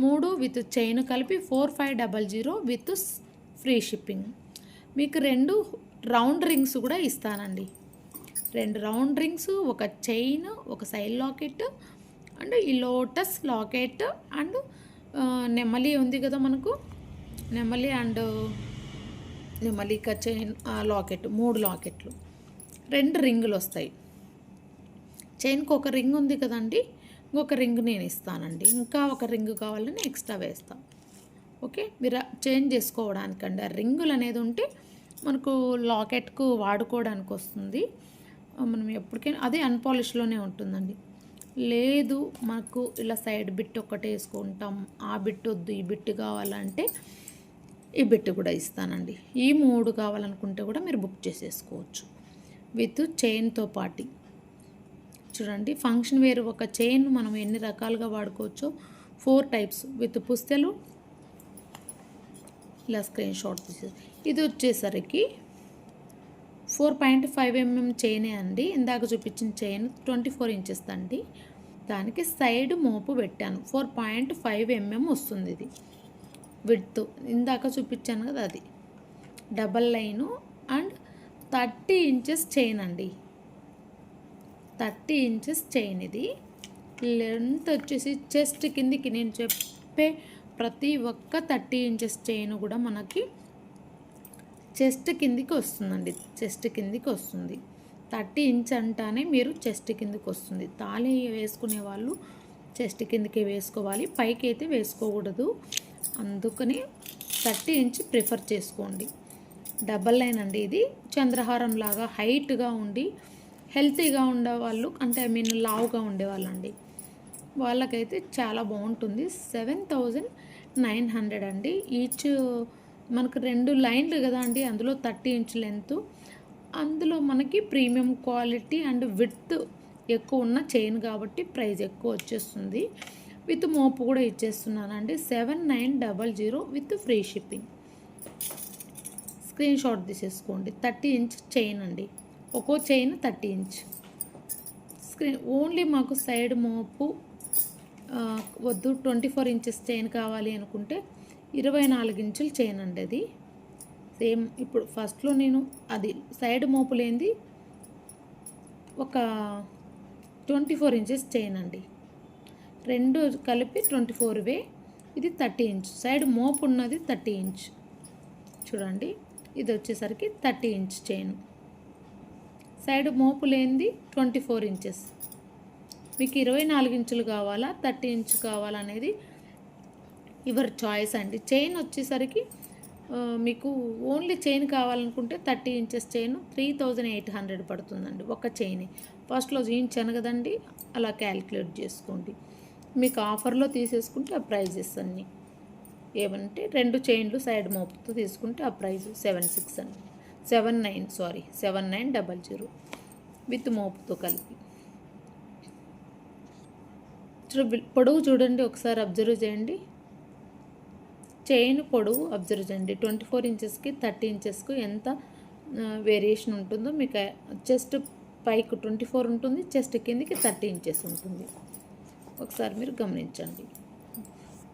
3 విత్ చైన్ కలిపి 4500 విత్ ఫ్రీ షిప్పింగ్. మీకు 2 రౌండ్ రింగ్స్ కూడా ఇస్తానండి. 2 రౌండ్ రింగ్స్, ఒక చైన్, ఒక సైడ్ లాకెట్ అండ్ ఈ లోటస్ లాకెట్ అండ్ నెమలి ఉంది కదా మనకు, నెమలి అండ్ నెమలిక చైన్ లాకెట్, 3 లాకెట్లు, 2 రింగులు వస్తాయి. చైన్కి ఒక రింగ్ ఉంది కదండి, ఇంకొక రింగ్ నేను ఇస్తానండి. ఇంకా ఒక రింగ్ కావాలని ఎక్స్ట్రా వేస్తాను. ఓకే, మీరు చేంజ్ చేసుకోవడానికండి. ఆ రింగులు అనేది ఉంటే మనకు లాకెట్కు వాడుకోవడానికి వస్తుంది. మనం ఎప్పటికైనా అదే అన్పాలిష్లోనే ఉంటుందండి. లేదు మాకు ఇలా సైడ్ బిట్ ఒక్కటే వేసుకుంటాం, ఆ బిట్ వద్దు ఈ బిట్ కావాలంటే ఈ బిట్ కూడా ఇస్తానండి. ఈ 3 కావాలనుకుంటే కూడా మీరు బుక్ చేసేసుకోవచ్చు విత్ చైన్తో పాటు. చూడండి ఫంక్షన్ వేరు ఒక చైన్ మనం ఎన్ని రకాలుగా వాడుకోవచ్చో, 4 టైప్స్ విత్ పుస్తెలు. ఇలా స్క్రీన్ షాట్ తీసేసి ఇది వచ్చేసరికి 4.5 mm చైనే అండి. ఇందాక చూపించిన చైన్ 24 ఇంచెస్ అండి. దానికి సైడ్ మోపు పెట్టాను, 4.5 mm వస్తుంది ఇది విడ్త్. ఇందాక చూపించాను కదా అది double line and 30 inches chain అండి. 30 ఇంచెస్ చైన్. ఇది లెంత్ వచ్చేసి చెస్ట్ కిందికి నేను చెప్పే ప్రతి ఒక్క 30 ఇంచెస్ చైన్ కూడా మనకి చెస్ట్ కిందికి వస్తుందండి. చెస్ట్ కిందికి వస్తుంది. 30 ఇంచ్ అంటానే మీరు చెస్ట్ కిందికి వస్తుంది. తాళి వేసుకునే వాళ్ళు చెస్ట్ కిందికి వేసుకోవాలి, పైకి అయితే వేసుకోకూడదు. అందుకని 30 ఇంచ్ ప్రిఫర్ చేసుకోండి. డబల్ లైన్ అండి. ఇది చంద్రహారం లాగా హైట్గా ఉండి హెల్తీగా ఉండేవాళ్ళు, అంటే లావుగా ఉండేవాళ్ళండి, వాళ్ళకైతే చాలా బాగుంటుంది. 7900 అండి ఈచ్. మనకు 2 లైన్లు కదా అండి, అందులో 30 ఇంచ్ లెంత్, అందులో మనకి ప్రీమియం క్వాలిటీ అండ్ విడ్త్ ఎక్కువ ఉన్న చైన్ కాబట్టి ప్రైస్ ఎక్కువ వచ్చేస్తుంది. విత్ మోపు కూడా ఇచ్చేస్తున్నానండి. 7900 with free shipping. Screen shot తీసేసుకోండి. 30 ఇంచ్ చైన్ అండి, ఒక్కో చైన్ 30 ఇంచ్. స్క్రీన్ ఓన్లీ మాకు సైడ్ మోపు వద్దు, 24 ఇంచెస్ చైన్ కావాలి అనుకుంటే 24 ఇంచుల చైన్ అండి. అది సేమ్ ఇప్పుడు ఫస్ట్లో నేను అది సైడ్ మోపు లేనిది ఒక 24 ఇంచెస్ చైన్ అండి. 2 కలిపి 24 వే. ఇది 30 ఇంచ్. సైడ్ మోపు ఉన్నది 30 ఇంచ్. చూడండి, ఇది వచ్చేసరికి 30 ఇంచ్ చైన్. సైడ్ మోపు లేనిది 24 ఇంచెస్. మీకు 24 ఇంచులు కావాలా 30 ఇంచ్ కావాలనేది యువర్ చాయిస్ అండి. చైన్ వచ్చేసరికి మీకు ఓన్లీ చైన్ కావాలనుకుంటే 30 ఇంచెస్ చైన్ 3800 పడుతుందండి ఒక చైన్. ఫస్ట్లో చూపించాను కదండి, అలా క్యాలిక్యులేట్ చేసుకోండి. మీకు ఆఫర్లో తీసేసుకుంటే ఆ ప్రైజెస్ అన్నీ ఏమంటే 2 చైన్లు సైడ్ మోపుతో తీసుకుంటే ఆ ప్రైజ్ 7900 విత్ మోపుతో కలిపి. పొడవు చూడండి, ఒకసారి అబ్జర్వ్ చేయండి. చైన్ పొడవు అబ్జర్వ్ చేయండి. 24 ఇంచెస్కి 30 ఇంచెస్కు ఎంత వేరియేషన్ ఉంటుందో మీకు. చెస్ట్ పైకి 24 ఉంటుంది, చెస్ట్ కిందికి 30 ఇంచెస్ ఉంటుంది. ఒకసారి మీరు గమనించండి.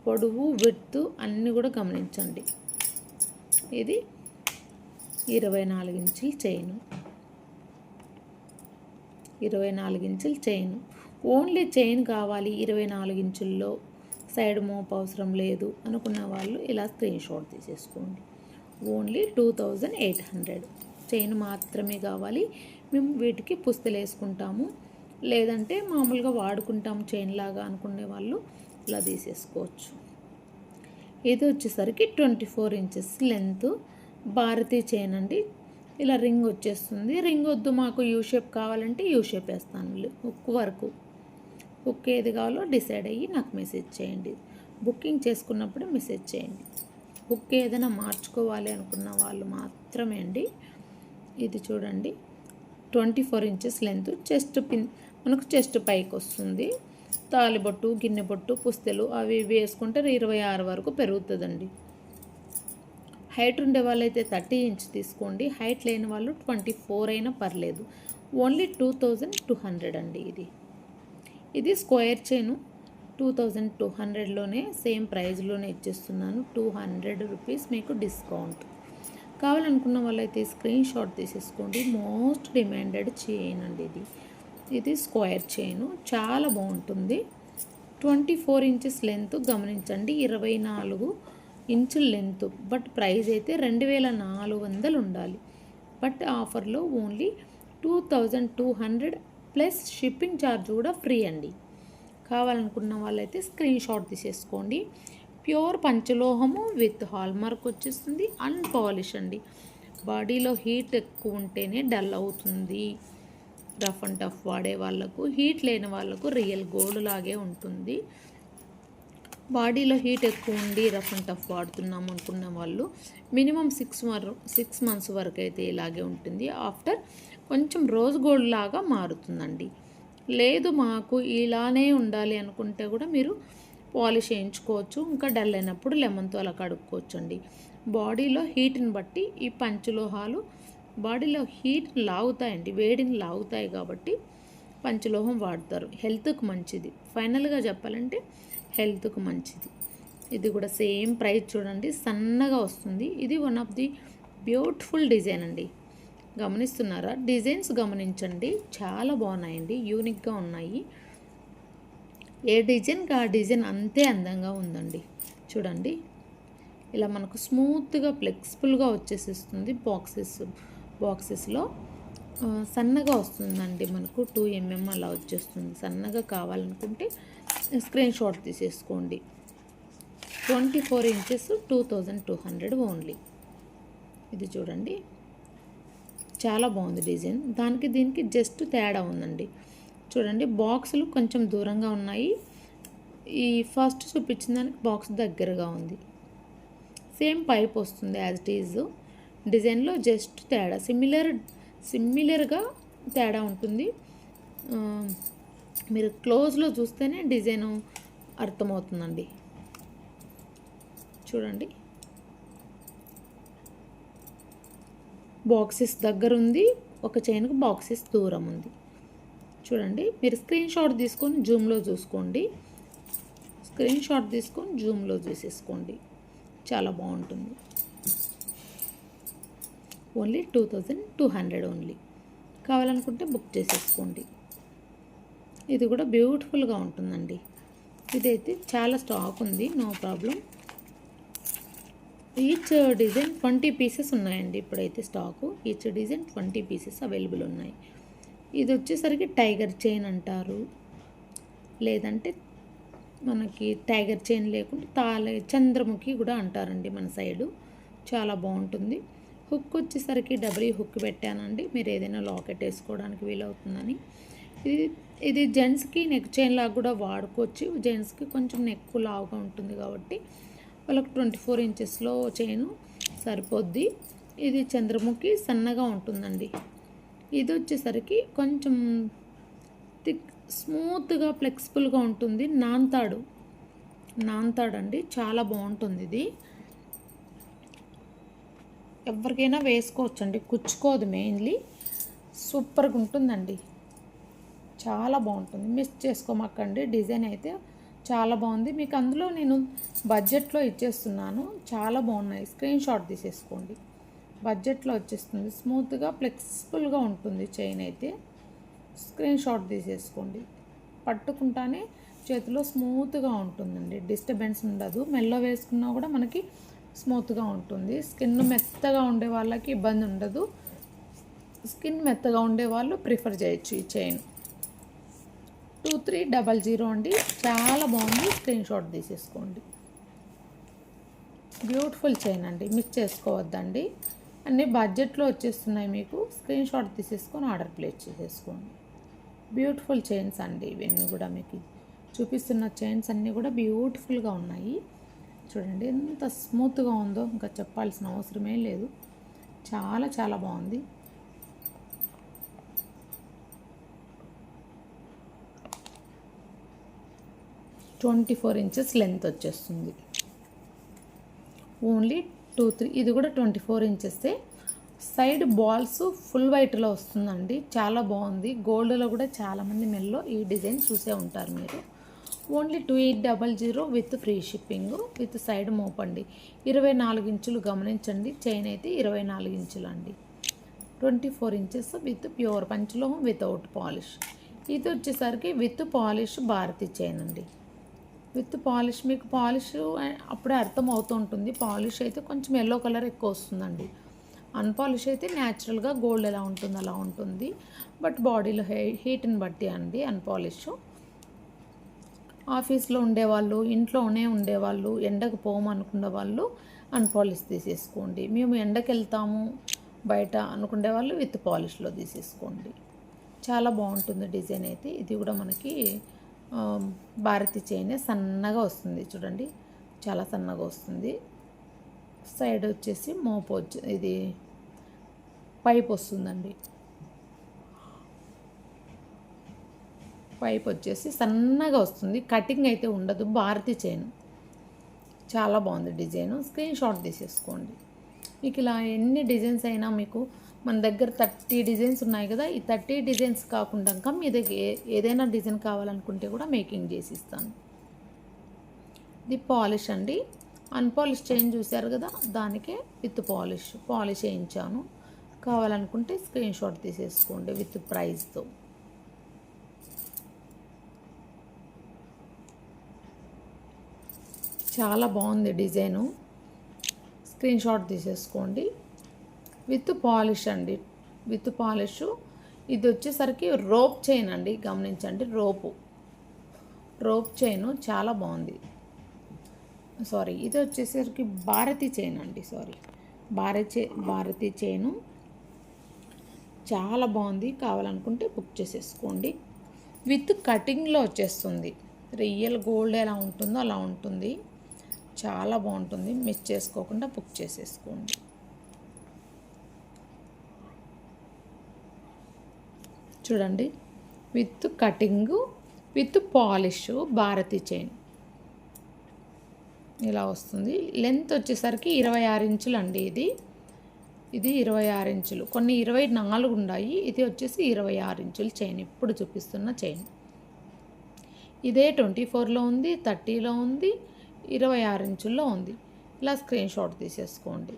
పొడవు విడ్త్ అన్నీ కూడా గమనించండి. ఇది 24 ఇంచుల చైను. 24 ఇంచుల చైన్. ఓన్లీ చైన్ కావాలి 24 ఇంచుల్లో, సైడ్ మోప్ అవసరం లేదు అనుకున్న వాళ్ళు ఇలా స్క్రీన్ షాట్ తీసేసుకోండి. ఓన్లీ 2800 చైన్ మాత్రమే కావాలి. మేము వీటికి పుస్తలు వేసుకుంటాము, లేదంటే మామూలుగా వాడుకుంటాము చైన్ లాగా అనుకునే వాళ్ళు ఇలా తీసేసుకోవచ్చు. ఇది వచ్చేసరికి 24 ఇంచెస్ లెంత్ భారతీ చైన్ అండి. ఇలా రింగ్ వచ్చేస్తుంది. రింగ్ వద్దు మాకు యూ షేప్ కావాలంటే యూ షేప్ వేస్తాను. హుక్ వరకు, హుక్ ఏది కావాలో డిసైడ్ అయ్యి నాకు మెసేజ్ చేయండి. బుకింగ్ చేసుకున్నప్పుడు మెసేజ్ చేయండి. హుక్ ఏదైనా మార్చుకోవాలి అనుకున్న వాళ్ళు మాత్రమే అండి. ఇది చూడండి, 24 ఇంచెస్ లెంత్. చెస్ట్ పిన్ మనకు చెస్ట్ పైకి వస్తుంది. తాలిబొట్టు, గిన్నె బొట్టు, పుస్తెలు అవి వేసుకుంటే 26 వరకు పెరుగుతుందండి. హైట్ ఉండే వాళ్ళైతే 30 ఇంచ్ తీసుకోండి. హైట్ లేని వాళ్ళు 24 అయినా పర్లేదు. ఓన్లీ 2200 అండి. ఇది స్క్వేర్ చైను 2200లోనే సేమ్ ప్రైజ్లోనే ఇచ్చేస్తున్నాను. 200 రూపీస్ మీకు డిస్కౌంట్. కావాలనుకున్న వాళ్ళైతే స్క్రీన్ షాట్ తీసేసుకోండి. మోస్ట్ డిమాండెడ్ చైన్ అండి ఇది స్క్వేర్ చైను, చాలా బాగుంటుంది. 24 ఇంచెస్ లెంత్ గమనించండి, 24 ఇంచుల లెంత్. బట్ ప్రైస్ అయితే 2400 ఉండాలి. బట్ ఆఫర్లో ఓన్లీ 2200 ప్లస్ షిప్పింగ్ ఛార్జ్ కూడా ఫ్రీ అండి. కావాలనుకున్న వాళ్ళైతే స్క్రీన్ షాట్ తీసేసుకోండి. ప్యూర్ పంచలోహము విత్ హాల్మార్క్ వచ్చేస్తుంది. అన్పాలిష్ అండి. బాడీలో హీట్ ఎక్కువ ఉంటేనే డల్ అవుతుంది. రఫ్ అండ్ టఫ్ వాడే వాళ్ళకు, హీట్ లేని వాళ్ళకు రియల్ గోల్డ్ లాగే ఉంటుంది. బాడీలో హీట్ ఎక్కువ ఉండి రఫ్ అండ్ టఫ్ వాడుతున్నాం అనుకున్న వాళ్ళు మినిమం 6 మంత్స్ వరకు అయితే ఇలాగే ఉంటుంది. ఆఫ్టర్ కొంచెం రోజ్ గోల్డ్ లాగా మారుతుందండి. లేదు మాకు ఇలానే ఉండాలి అనుకుంటే కూడా మీరు పాలిష్ చేయించుకోవచ్చు. ఇంకా డల్ అయినప్పుడు లెమన్తో అలా కడుక్కోవచ్చు అండి. బాడీలో హీట్ని బట్టి ఈ పంచలోహాలు బాడీలో హీట్ని లాగుతాయండి, వేడిని లాగుతాయి. కాబట్టి పంచలోహం వాడతారు. హెల్త్కి మంచిది. ఫైనల్గా చెప్పాలంటే హెల్త్కి మంచిది. ఇది కూడా సేమ్ ప్రైస్ చూడండి, సన్నగా వస్తుంది. ఇది one of the beautiful design అండి. గమనిస్తున్నారా? డిజైన్స్ గమనించండి, చాలా బాగున్నాయండి, యూనిక్గా ఉన్నాయి. ఏ డిజైన్కి ఆ డిజైన్ అంతే అందంగా ఉందండి. చూడండి, ఇలా మనకు స్మూత్గా ఫ్లెక్సిబుల్గా వచ్చేసిస్తుంది. బాక్సెస్లో సన్నగా వస్తుందండి. మనకు 2 mm అలా వచ్చేస్తుంది. సన్నగా కావాలనుకుంటే స్క్రీన్ షాట్ తీసేసుకోండి. 24 ఇంచెస్ 2200 ఓన్లీ. ఇది చూడండి, చాలా బాగుంది డిజైన్. దానికి దీనికి జస్ట్ తేడా ఉందండి. చూడండి, బాక్సులు కొంచెం దూరంగా ఉన్నాయి. ఈ ఫస్ట్ చూపించిన దానికి బాక్స్ దగ్గరగా ఉంది. సేమ్ పైప్ వస్తుంది యాజ్ ఇట్ ఈజ్. డిజైన్లో జస్ట్ తేడా, సిమిలర్గా తేడా ఉంటుంది. మీరు క్లోజ్లో చూస్తేనే డిజైన్ అర్థమవుతుందండి. చూడండి, బాక్సెస్ దగ్గర ఉంది, ఒక చైన్కు బాక్సెస్ దూరం ఉంది. చూడండి, మీరు స్క్రీన్ షాట్ తీసుకొని జూమ్లో చూసుకోండి. స్క్రీన్ షాట్ తీసుకొని జూమ్లో చూసేసుకోండి, చాలా బాగుంటుంది. Only 2200 only. కావాలనుకుంటే బుక్ చేసేసుకోండి. ఇది కూడా బ్యూటిఫుల్గా ఉంటుందండి. ఇదైతే చాలా స్టాక్ ఉంది, no problem. Each design 20 pieces ఉన్నాయండి ఇప్పుడైతే stock. Each design 20 pieces available ఉన్నాయి. ఇది వచ్చేసరికి టైగర్ చైన్ అంటారు, లేదంటే మనకి టైగర్ చైన్ లేకుండా చంద్రముఖి కూడా అంటారండి మన సైడు. చాలా బాగుంటుంది. హుక్ వచ్చేసరికి డబ్ల్యూ హుక్ పెట్టానండి, మీరు ఏదైనా లాకెట్ వేసుకోవడానికి వీలవుతుందని. ఇది జెంట్స్కి నెక్ చైన్ లాగా కూడా వాడుకోవచ్చు. జెంట్స్కి కొంచెం నెక్ లావుగా ఉంటుంది కాబట్టి వాళ్ళకి 24 ఇంచెస్లో చైను సరిపోద్ది. ఇది చంద్రముఖి సన్నగా ఉంటుందండి. ఇది వచ్చేసరికి కొంచెం థిక్ స్మూత్గా ఫ్లెక్సిబుల్గా ఉంటుంది. నాన్తాడు అండి, చాలా బాగుంటుంది. ఇది ఎవరికైనా వేసుకోవచ్చండి, కుచ్చుకోదు. మెయిన్లీ సూపర్గా ఉంటుందండి, చాలా బాగుంటుంది. మిస్ చేసుకోమాకండి. డిజైన్ అయితే చాలా బాగుంది. మీకు అందులో నేను బడ్జెట్లో ఇచ్చేస్తున్నాను, చాలా బాగున్నాయి. స్క్రీన్ షాట్ తీసేసుకోండి. బడ్జెట్లో వచ్చేస్తుంది, స్మూత్గా ఫ్లెక్సిబుల్గా ఉంటుంది. చైన్ అయితే స్క్రీన్ షాట్ తీసేసుకోండి. పట్టుకుంటానే చేతిలో స్మూత్గా ఉంటుందండి, డిస్టర్బెన్స్ ఉండదు. మెల్లో వేసుకున్నా కూడా మనకి స్మూత్గా ఉంటుంది. స్కిన్ మెత్తగా ఉండే వాళ్ళకి ఇబ్బంది ఉండదు. స్కిన్ మెత్తగా ఉండే వాళ్ళు ప్రిఫర్ చేయొచ్చు ఈ చైన్. 2300 అండి, చాలా బాగుంది. స్క్రీన్ షాట్ తీసేసుకోండి. బ్యూటిఫుల్ చైన్ అండి, మిస్ చేసుకోవద్దండి. అన్నీ బడ్జెట్లో వచ్చేస్తున్నాయి మీకు. స్క్రీన్ షాట్ తీసేసుకొని ఆర్డర్ ప్లేస్ చేసేసుకోండి. బ్యూటిఫుల్ చైన్స్ అండి ఇవన్నీ కూడా. మీకు చూపిస్తున్న చైన్స్ అన్నీ కూడా బ్యూటిఫుల్గా ఉన్నాయి. చూడండి ఎంత స్మూత్గా ఉందో, ఇంకా చెప్పాల్సిన అవసరమే లేదు. చాలా చాలా బాగుంది. (24 ఇంచెస్ లెంత్ వచ్చేస్తుంది. ఓన్లీ 2-3. ఇది కూడా 24 ఇంచెసే. సైడ్ బాల్స్ ఫుల్ వైట్లో వస్తుందండి, చాలా బాగుంది. గోల్డ్లో కూడా చాలామంది మెల్లో ఈ డిజైన్ చూసే ఉంటారు మీరు. Only 2800 with free shipping, with side మోపండి. 24 ఇంచులు గమనించండి. చైన్ అయితే 24 ఇంచులు అండి. 24 ఇంచెస్ విత్ ప్యూర్ పంచలోహం వితౌట్ పాలిష్. ఇది వచ్చేసరికి విత్ పాలిష్ భారతీ చైన్ అండి. విత్ పాలిష్, మీకు పాలిష్ అప్పుడే అర్థం అవుతూ ఉంటుంది. పాలిష్ అయితే కొంచెం ఎల్లో కలర్ ఎక్కువ వస్తుందండి. అన్పాలిష్ అయితే న్యాచురల్గా గోల్డ్ ఎలా ఉంటుంది అలా ఉంటుంది. బట్ బాడీలో హీట్ని బట్టి అండి అన్పాలిష్. ఆఫీస్లో ఉండేవాళ్ళు, ఇంట్లోనే ఉండేవాళ్ళు, ఎండకు పోమనుకునే వాళ్ళు అన్పాలిష్ తీసేసుకోండి. మేము ఎండకు వెళ్తాము బయట అనుకునే వాళ్ళు విత్ పాలిష్లో తీసేసుకోండి. చాలా బాగుంటుంది డిజైన్ అయితే. ఇది కూడా మనకి భారతీ చైన్ సన్నగా వస్తుంది చూడండి, చాలా సన్నగా వస్తుంది. సైడ్ వచ్చేసి మోపు ఇది పైప్ వస్తుందండి. పైప్ వచ్చేసి సన్నగా వస్తుంది, కటింగ్ అయితే ఉండదు. భారతీ చైన్ చాలా బాగుంది డిజైన్. స్క్రీన్ షాట్ తీసేసుకోండి. మీకు ఇలా ఎన్ని డిజైన్స్ అయినా, మీకు మన దగ్గర 30 డిజైన్స్ ఉన్నాయి కదా, ఈ 30 డిజైన్స్ కాకుండా ఇంకా మీ దగ్గర ఏదైనా డిజైన్ కావాలనుకుంటే కూడా మేకింగ్ చేసి ఇస్తాను. ఇది పాలిష్ అండి. అన్పాలిష్ చైన్ చూశారు కదా, దానికే విత్ పాలిష్ వేయించాను. కావాలనుకుంటే స్క్రీన్ షాట్ తీసేసుకోండి విత్ ప్రైస్తో. చాలా బాగుంది డిజైను. స్క్రీన్ షాట్ తీసేసుకోండి. విత్ పాలిష్ అండి, విత్ పాలిష్. ఇది వచ్చేసరికి రోప్ చైన్ అండి, గమనించండి. రోప్ చైన్ చాలా బాగుంది. సారీ, ఇది వచ్చేసరికి భారతీ చైన్ అండి. సారీ, భారతీ చైను చాలా బాగుంది. కావాలనుకుంటే బుక్ చేసేసుకోండి. విత్ కటింగ్లో వచ్చేస్తుంది. రియల్ గోల్డ్ ఎలా ఉంటుందో అలా ఉంటుంది, చాలా బాగుంటుంది. మిస్ చేసుకోకుండా బుక్ చేసేసుకోండి. చూడండి, with cutting with polish Bharati chain ఇలా వస్తుంది. లెంత్ వచ్చేసరికి 26 ఇంచులు అండి. ఇది 26 ఇంచులు. కొన్ని 24 ఉన్నాయి, ఇది వచ్చేసి 26 ఇంచులు చైన్. ఇప్పుడు చూపిస్తున్న చైన్ ఇదే 24లో ఉంది, 30లో ఉంది, 26 ఇంచుల్లో ఉంది. ఇలా స్క్రీన్ షాట్ తీసేసుకోండి.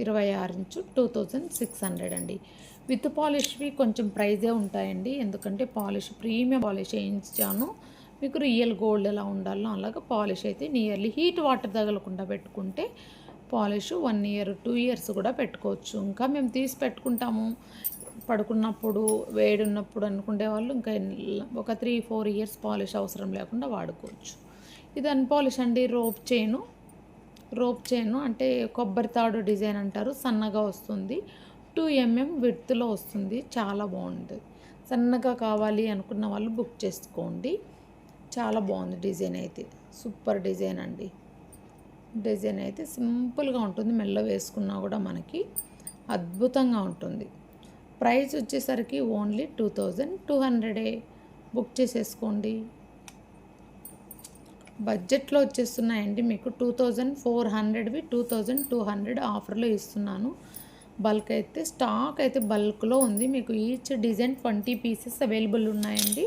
26 ఇంచు 2600 అండి. విత్ పాలిష్వి కొంచెం ప్రైజే ఉంటాయండి, ఎందుకంటే పాలిష్ ప్రీమియం పాలిష్ వేయించాను. మీకు రియల్ గోల్డ్ ఎలా ఉండాలో అలాగా పాలిష్ అయితే నియర్లీ హీట్ వాటర్ తగలకుండా పెట్టుకుంటే పాలిష్ 1 ఇయర్ 2 ఇయర్స్ కూడా పెట్టుకోవచ్చు. ఇంకా మేము తీసి పెట్టుకుంటాము పడుకున్నప్పుడు వేడి ఉన్నప్పుడు అనుకునే వాళ్ళు ఇంకా ఒక 3-4 ఇయర్స్ పాలిష్ అవసరం లేకుండా వాడుకోవచ్చు. ఇది అన్పాలిష్ అండి. రోప్ చైను అంటే కొబ్బరి తాడు డిజైన్ అంటారు. సన్నగా వస్తుంది, 2 mm విడ్త్లో వస్తుంది. చాలా బాగుంటుంది. సన్నగా కావాలి అనుకున్న వాళ్ళు బుక్ చేసుకోండి. చాలా బాగుంది డిజైన్ అయితే. సూపర్ డిజైన్ అండి. డిజైన్ అయితే సింపుల్గా ఉంటుంది, మెల్ల వేసుకున్నా కూడా మనకి అద్భుతంగా ఉంటుంది. ప్రైస్ వచ్చేసరికి ఓన్లీ 2200 బుక్ చేసేసుకోండి. బడ్జెట్లో వచ్చేస్తున్నాయండి మీకు 2400వి 2200 ఆఫర్లో ఇస్తున్నాను. బల్క్ అయితే స్టాక్ అయితే బల్క్లో ఉంది. మీకు ఈచ్ డిజైన్ 20 పీసెస్ అవైలబుల్ ఉన్నాయండి.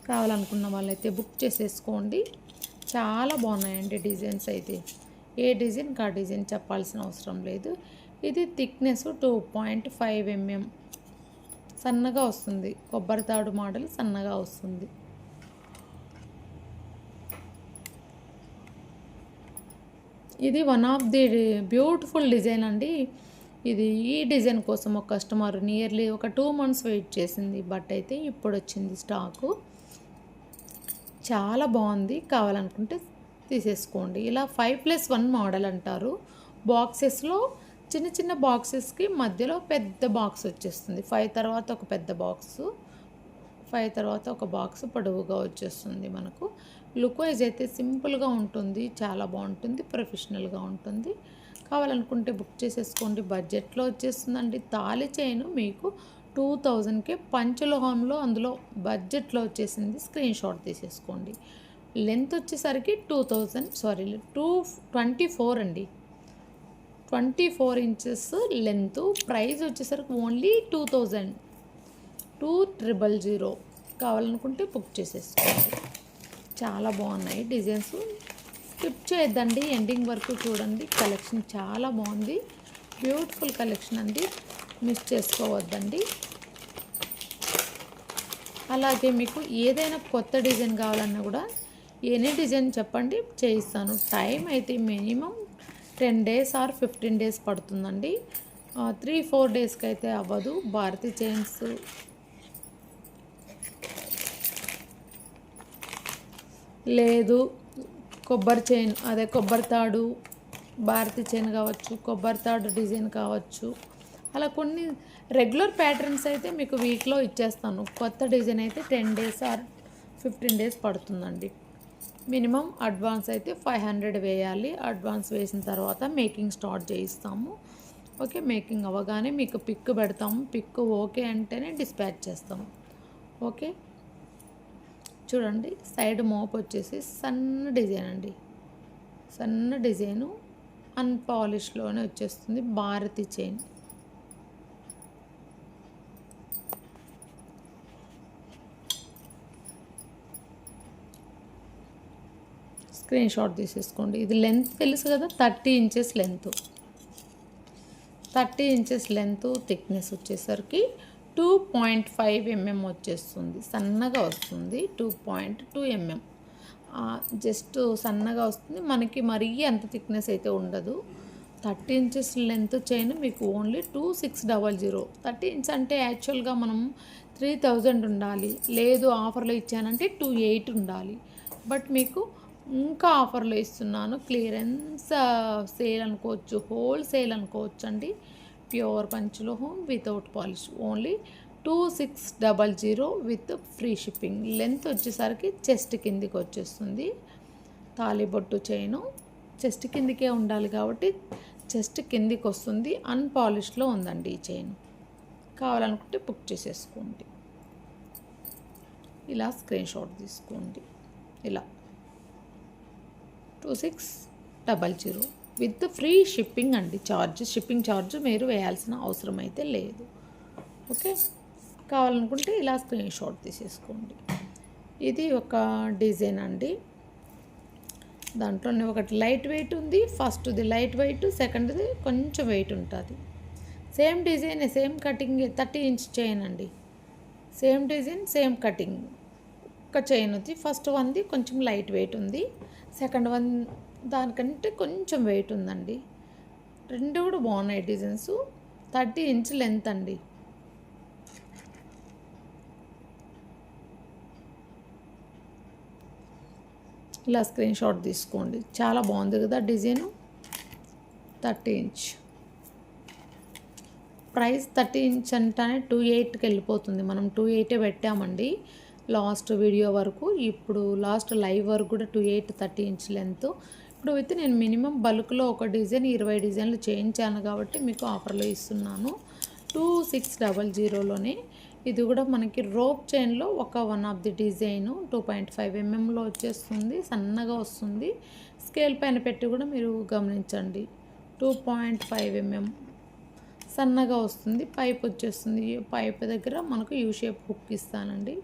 కావాలనుకున్న వాళ్ళైతే బుక్ చేసేసుకోండి. చాలా బాగున్నాయండి డిజైన్స్ అయితే. ఏ డిజైన్కి ఆ డిజైన్ చెప్పాల్సిన అవసరం లేదు. ఇది థిక్నెస్ 2.5 mm సన్నగా వస్తుంది. కొబ్బరి తాడు మోడల్ సన్నగా వస్తుంది. ఇది one of the beautiful design అండి. ఇది ఈ డిజైన్ కోసం ఒక కస్టమర్ నియర్లీ ఒక 2 months వెయిట్ చేసింది. బట్ అయితే ఇప్పుడు వచ్చింది స్టాకు. చాలా బాగుంది. కావాలనుకుంటే తీసేసుకోండి. ఇలా 5+1 మోడల్ అంటారు. బాక్సెస్లో చిన్న చిన్న బాక్సెస్కి మధ్యలో పెద్ద బాక్స్ వచ్చేస్తుంది. 5 తర్వాత ఒక పెద్ద బాక్సు, 5 తర్వాత ఒక బాక్స్ పొడవుగా వచ్చేస్తుంది. మనకు లుక్ వైజ్ అయితే సింపుల్గా ఉంటుంది. చాలా బాగుంటుంది, ప్రొఫెషనల్గా ఉంటుంది. కావాలనుకుంటే బుక్ చేసేసుకోండి. బడ్జెట్లో వచ్చేస్తుందండి. తాళి చైన్ మీకు 2000కే పంచలోహంలో అందులో బడ్జెట్లో వచ్చేసింది. స్క్రీన్ షాట్ తీసేసుకోండి. లెంత్ వచ్చేసరికి 224 అండి. 24 ఇంచెస్ లెంత్. ప్రైస్ వచ్చేసరికి ఓన్లీ 2200 కావాలనుకుంటే బుక్ చేసేసుకోండి. చాలా బాగున్నాయి డిజైన్స్. స్కిప్ చేయొద్దండి, ఎండింగ్ వరకు చూడండి. కలెక్షన్ చాలా బాగుంది. బ్యూటిఫుల్ కలెక్షన్ అండి, మిస్ చేసుకోవద్దండి. అలాగే మీకు ఏదైనా కొత్త డిజైన్ కావాలన్నా కూడా ఎనీ డిజైన్ చెప్పండి, చేయిస్తాను. టైం అయితే మినిమం 10 days ఆర్ 15 days పడుతుందండి. 3-4 daysకి అయితే అవ్వదు. భారతీ చైన్స్ లేదు, కొబ్బరి చైన్ అదే కొబ్బరి తాడు భారతీ చైన్ కావచ్చు, కొబ్బరి తాడు డిజైన్ కావచ్చు. అలా కొన్ని రెగ్యులర్ ప్యాటర్న్స్ అయితే మీకు వీక్లో ఇచ్చేస్తాను. కొత్త డిజైన్ అయితే 10 days ఆర్ 15 days పడుతుందండి. మినిమం అడ్వాన్స్ అయితే 500 వేయాలి. అడ్వాన్స్ వేసిన తర్వాత మేకింగ్ స్టార్ట్ చేయిస్తాము. ఓకే, మేకింగ్ అవ్వగానే మీకు పిక్ పెడతాము. పిక్ ఓకే అంటేనే డిస్పాచ్ చేస్తాము. ఓకే, చూడండి సైడ్ మోప్ వచ్చేసి సన్న డిజైన్ అండి. సన్న డిజైను అన్పాలిష్లోనే వచ్చేస్తుంది. భారతీ చైన్. స్క్రీన్ షాట్ తీసేసుకోండి. ఇది లెంత్ తెలుసు కదా, 30 inches length. 30 inches length. Thickness వచ్చేసరికి 2.5 mm వచ్చేస్తుంది. సన్నగా వస్తుంది. 2.2 mm జస్ట్ సన్నగా వస్తుంది. మనకి మరీ అంత థిక్నెస్ అయితే ఉండదు. 30 inches లెంత్ చైన్ మీకు ఓన్లీ 2600. 30 inches అంటే యాక్చువల్గా మనం 3000 ఉండాలి. లేదు ఆఫర్లో ఇచ్చానంటే 2800 ఉండాలి. బట్ మీకు ఇంకా ఆఫర్లో ఇస్తున్నాను. క్లియరెన్స్ సేల్ అనుకోవచ్చు, హోల్సేల్ అనుకోవచ్చు అండి. ప్యూర్ పంచలోహం without polish only 2600 with free shipping. Length వచ్చేసరికి చెస్ట్ కిందికి వచ్చేస్తుంది. తాలిబొట్టు చైను చెస్ట్ కిందికే ఉండాలి కాబట్టి చెస్ట్ కిందికి వస్తుంది. అన్పాలిష్లో ఉందండి ఈ చైన్. కావాలనుకుంటే బుక్ చేసేసుకోండి. ఇలా స్క్రీన్ షాట్ తీసుకోండి. ఇలా 2600 విత్ ఫ్రీ షిప్పింగ్ అండి. షిప్పింగ్ ఛార్జ్ మీరు వేయాల్సిన అవసరం అయితే లేదు. ఓకే, కావాలనుకుంటే ఇలా స్క్రీన్ షాట్ తీసేసుకోండి. ఇది ఒక డిజైన్ అండి. దాంట్లోనే ఒకటి లైట్ వెయిట్ ఉంది. ఫస్ట్ది లైట్ వెయిట్, సెకండ్ది కొంచెం వెయిట్ ఉంటుంది. Same design, same cutting. 30 inch chain అండి. Same design, same cutting. ఒక్క చైన్ ఉంది. ఫస్ట్ వన్ది కొంచెం లైట్ వెయిట్ ఉంది, సెకండ్ వన్ దానికంటే కొంచెం వెయిట్ ఉందండి. రెండు కూడా బాగున్నాయి డిజైన్స్. 30 ఇంచ్ లెంత్ అండి. ఇలా స్క్రీన్ షాట్ తీసుకోండి. చాలా బాగుంది కదా డిజైను. 30 inch price. 30 ఇంచ్ అంటేనే 28కి వెళ్ళిపోతుంది. మనం 28 పెట్టామండి లాస్ట్ వీడియో వరకు. ఇప్పుడు లాస్ట్ లైవ్ వరకు కూడా 28 30 ఇంచ్ లెంత్. ఇప్పుడు అయితే నేను మినిమం బల్క్లో ఒక డిజైన్ 20 డిజైన్లు చేయించాను కాబట్టి మీకు ఆఫర్లో ఇస్తున్నాను. 2600లోనే. ఇది కూడా మనకి రోప్ చైన్లో one of the design 2.5 mm వచ్చేస్తుంది. సన్నగా వస్తుంది. స్కేల్ పైన పెట్టి కూడా మీరు గమనించండి. 2.5 mm సన్నగా వస్తుంది. పైప్ వచ్చేస్తుంది. పైప్ దగ్గర మనకు యూ షేప్ హుక్ ఇస్తానండి.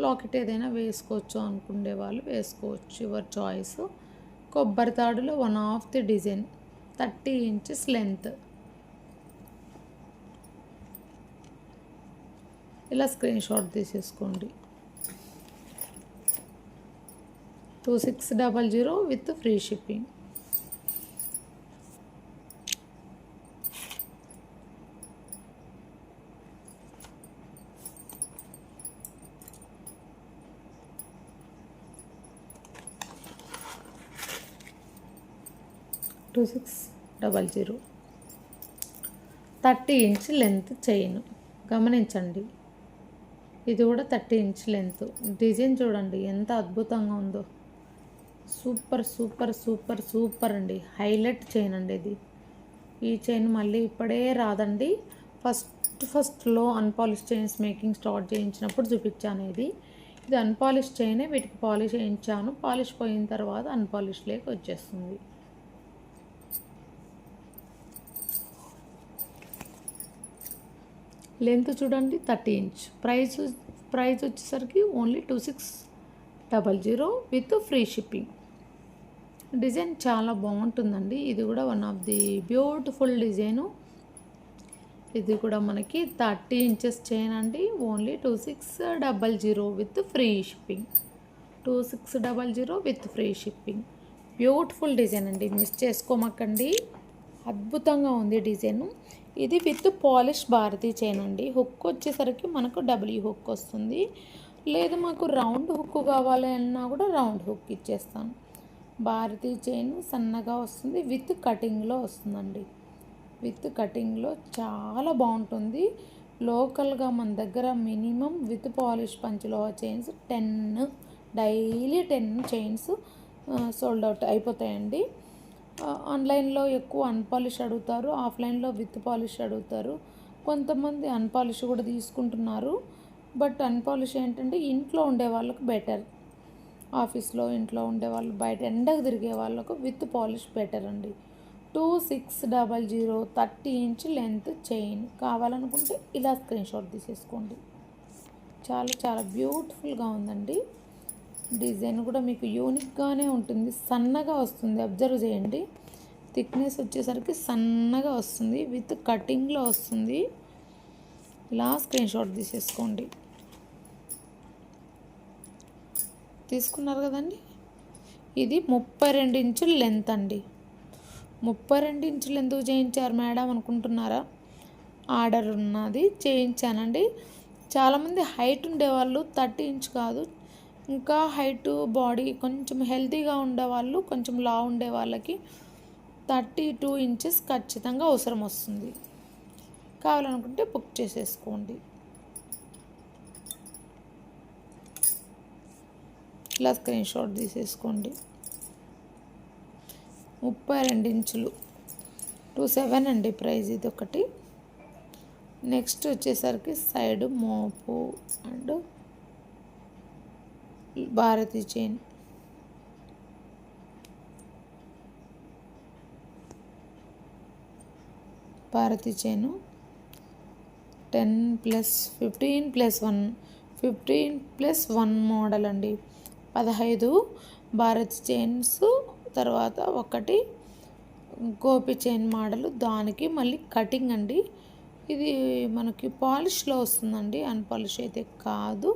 లాకెట్ ఏదైనా వేసుకోవచ్చు అనుకునే వాళ్ళు వేసుకోవచ్చు, యువర్ చాయిస్. కొబ్బరి తాడులో one of the design 30 inches length. ఇలా స్క్రీన్ షాట్ తీసేసుకోండి. 2600 with free shipping. Two 600 30 inch length chain గమనించండి. ఇది కూడా 30 ఇంచ్ లెంత్. డిజైన్ చూడండి ఎంత అద్భుతంగా ఉందో. సూపర్ సూపర్ సూపర్ సూపర్ అండి. హైలైట్ చైన్ అండి ఇది. ఈ చైన్ మళ్ళీ ఇప్పుడే రాదండి. ఫస్ట్లో అన్పాలిష్ చైన్స్ మేకింగ్ స్టార్ట్ చేయించినప్పుడు చూపించాను. ఇది అన్పాలిష్ చైనే. వీటికి పాలిష్ చేయించాను. పాలిష్ పోయిన తర్వాత అన్పాలిష్ లేక వచ్చేస్తుంది. లెంత్ చూడండి 30 ఇంచ్. ప్రైస్ వచ్చేసరికి only 2600 with free shipping. Design చాలా బాగుంటుందండి. ఇది కూడా one of the beautiful design. ఇది కూడా మనకి 30 ఇంచెస్ చైన్ అండి. Only 2600 with free shipping. 2600 with free shipping. Beautiful design అండి. మిస్ చేసుకోమకండి. అద్భుతంగా ఉంది డిజైను. ఇది విత్ పాలిష్ భారతీ చైన్ అండి. హుక్ వచ్చేసరికి మనకు డబ్ల్యూ హుక్ వస్తుంది. లేదు మాకు రౌండ్ హుక్ కావాలి అన్నా కూడా రౌండ్ హుక్ ఇచ్చేస్తాను. భారతీ చైన్ సన్నగా వస్తుంది. విత్ కటింగ్లో వస్తుందండి. విత్ కటింగ్లో చాలా బాగుంటుంది. లోకల్గా మన దగ్గర మినిమం విత్ పాలిష్ పంచలోహ chains 10 daily 10 chains sold out అయిపోతాయండి. ఆన్లైన్లో ఎక్కువ అన్పాలిష్ అడుగుతారు, ఆఫ్లైన్లో విత్ పాలిష్ అడుగుతారు. కొంతమంది అన్పాలిష్ కూడా తీసుకుంటున్నారు. బట్ అన్పాలిష్ ఏంటంటే ఇంట్లో ఉండే వాళ్ళకు బెటర్. ఆఫీస్లో ఇంట్లో ఉండే వాళ్ళు, బయట ఎండకు తిరిగే వాళ్ళకు విత్ పాలిష్ బెటర్ అండి. 2600 30 ఇంచ్ లెంత్ చైన్ కావాలనుకుంటే ఇలా స్క్రీన్ షాట్ తీసేసుకోండి. చాలా చాలా బ్యూటిఫుల్గా ఉందండి. డిజైన్ కూడా మీకు యూనిక్గానే ఉంటుంది. సన్నగా వస్తుంది. అబ్జర్వ్ చేయండి. థిక్నెస్ వచ్చేసరికి సన్నగా వస్తుంది. విత్ కటింగ్లో వస్తుంది. ఇలా స్క్రీన్ షాట్ తీసేసుకోండి. తీసుకున్నారు కదండి. ఇది 32 ఇంచుల లెంత్ అండి. 32 ఇంచులు ఎందుకు చేయించారు మేడం అనుకుంటున్నారా? ఆర్డర్ ఉన్నది చేయించానండి. చాలామంది హైట్ ఉండేవాళ్ళు 30 ఇంచ్ కాదు, ఇంకా హైట్ బాడీ కొంచెం హెల్తీగా ఉండేవాళ్ళు, కొంచెం లా ఉండే వాళ్ళకి 32 ఇంచెస్ ఖచ్చితంగా అవసరం వస్తుంది. కావాలనుకుంటే బుక్ చేసేసుకోండి. ఇలా స్క్రీన్ షాట్ తీసేసుకోండి. 32 ఇంచులు 27 అండి ప్రైస్. ఇది ఒకటి. నెక్స్ట్ వచ్చేసరికి సైడ్ మోపు and Bharati chain. Bharati chain 15+1 model అండి. 15 భారత్ చైన్స్. తర్వాత ఒకటి గోపి చైన్ మోడల్. దానికి మళ్ళీ కటింగ్ అండి. ఇది మనకి పాలిష్లో వస్తుందండి, అన్పాలిష్ అయితే కాదు.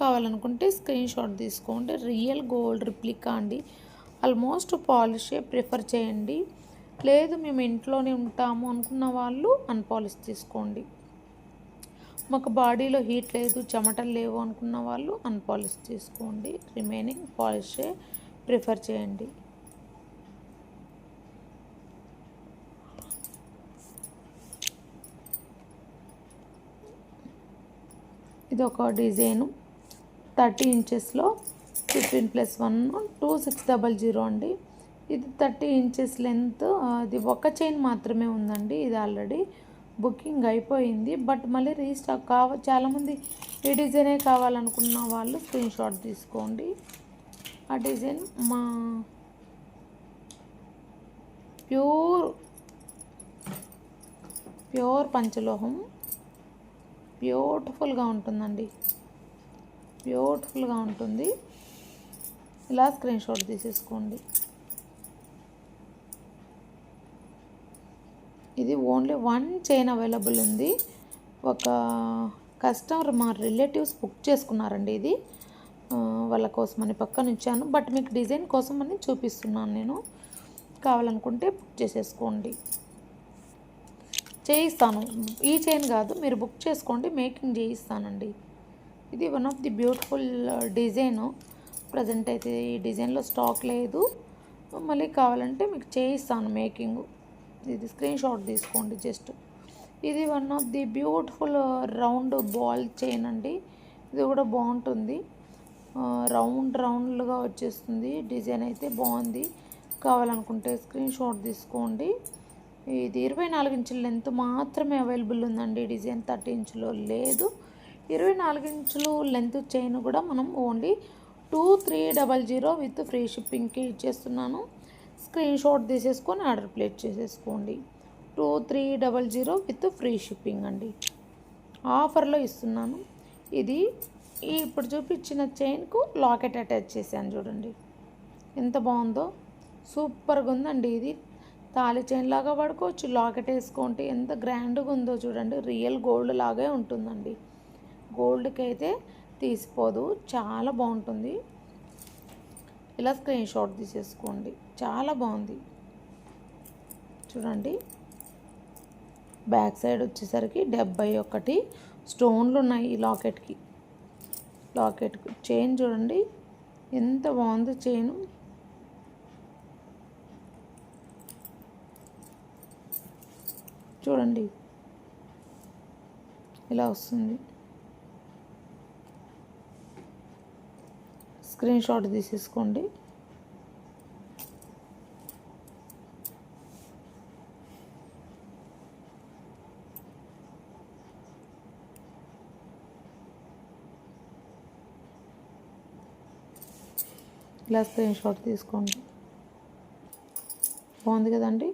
కావాలనుకుంటే స్క్రీన్ షాట్ తీసుకోండి. రియల్ గోల్డ్ రిప్లికా అండి. ఆల్మోస్ట్ పాలిషే ప్రిఫర్ చేయండి. లేదు మేము ఇంట్లోనే ఉంటాము అనుకున్న వాళ్ళు అన్పాలిష్ తీసుకోండి. మాకు బాడీలో హీట్ లేదు, చెమటలు లేవు అనుకున్న వాళ్ళు అన్పాలిష్ తీసుకోండి. రిమైనింగ్ పాలిషే ప్రిఫర్ చేయండి. ఇది ఒక డిజైను 30 ఇంచెస్లో 15+1 2600 అండి. ఇది 30 ఇంచెస్ లెంత్. అది ఒక చైన్ మాత్రమే ఉందండి. ఇది ఆల్రెడీ బుకింగ్ అయిపోయింది. బట్ మళ్ళీ రీస్టాక్ చాలామంది ఈ డిజైనే కావాలనుకున్న వాళ్ళు స్క్రీన్ షాట్ తీసుకోండి. ఆ డిజైన్ మా ప్యూర్ పంచలోహం బ్యూటిఫుల్గా ఉంటుందండి. బ్యూటిఫుల్గా ఉంటుంది. ఇలా స్క్రీన్ షాట్ తీసేసుకోండి. ఇది ఓన్లీ 1 చైన్ అవైలబుల్ ఉంది. ఒక కస్టమర్ మా రిలేటివ్స్ బుక్ చేసుకున్నారండి. ఇది వాళ్ళ కోసమని పక్కన ఇచ్చాను. బట్ మీకు డిజైన్ కోసం అని చూపిస్తున్నాను నేను. కావాలనుకుంటే బుక్ చేసేసుకోండి. చేయిస్తాను. ఈ చైన్ కాదు, మీరు బుక్ చేసుకోండి, మేకింగ్ చేయిస్తానండి. ఇది one of the beautiful design. Present అయితే ఈ డిజైన్లో స్టాక్ లేదు. మళ్ళీ కావాలంటే మీకు చేయిస్తాను మేకింగ్. ఇది స్క్రీన్ షాట్ తీసుకోండి జస్ట్. ఇది one of the beautiful round ball chain అండి. ఇది కూడా బాగుంటుంది. రౌండ్గా వచ్చేస్తుంది. డిజైన్ అయితే బాగుంది. కావాలనుకుంటే స్క్రీన్ షాట్ తీసుకోండి. ఇది 24 ఇంచుల లెంత్ మాత్రమే అవైలబుల్ ఉందండి. డిజైన్ 30 ఇంచులో లేదు. 24 ఇంచులు లెంత్ చైన్ కూడా మనం ఓన్లీ 2300 విత్ ఫ్రీ షిప్పింగ్కి ఇచ్చేస్తున్నాను. స్క్రీన్ షాట్ తీసేసుకొని ఆర్డర్ ప్లేస్ చేసేసుకోండి. 2300 విత్ ఫ్రీ షిప్పింగ్ అండి. ఆఫర్లో ఇస్తున్నాను. ఇది ఇప్పుడు చూపించిన చైన్కు లాకెట్ అటాచ్ చేశాను చూడండి, ఎంత బాగుందో. సూపర్గా ఉందండి. ఇది తాళి చైన్ లాగా పడుకోవచ్చు. లాకెట్ వేసుకుంటే ఎంత గ్రాండ్గా ఉందో చూడండి. రియల్ గోల్డ్ లాగే ఉంటుందండి. గోల్డ్కి అయితే తీసిపోదు. చాలా బాగుంటుంది. ఇలా స్క్రీన్ షాట్ తీసేసుకోండి. చాలా బాగుంది చూడండి. బ్యాక్ సైడ్ వచ్చేసరికి 71 స్టోన్లు ఉన్నాయి ఈ లాకెట్కి. చైన్ చూడండి ఎంత బాగుందో చైను. చూడండి ఇలా వస్తుంది. స్క్రీన్ షాట్ తీసేసుకోండి. ఇలా స్క్రీన్ షాట్ తీసుకోండి. బాగుంది కదండి.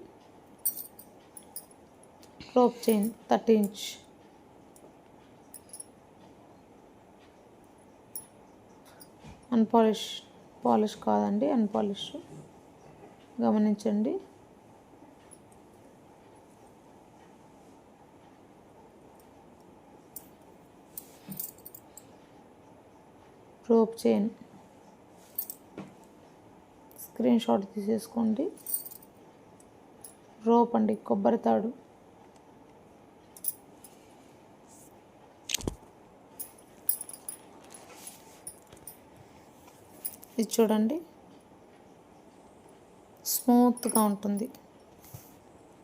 Rope chain 30 inch. పాలిష్ కాదండి, అన్పాలిష్. గమనించండి. రోప్ చైన్ స్క్రీన్ షాట్ తీసేసుకోండి. రోప్ అండి, కొబ్బరి తాడు. ఇది చూడండి స్మూత్గా ఉంటుంది.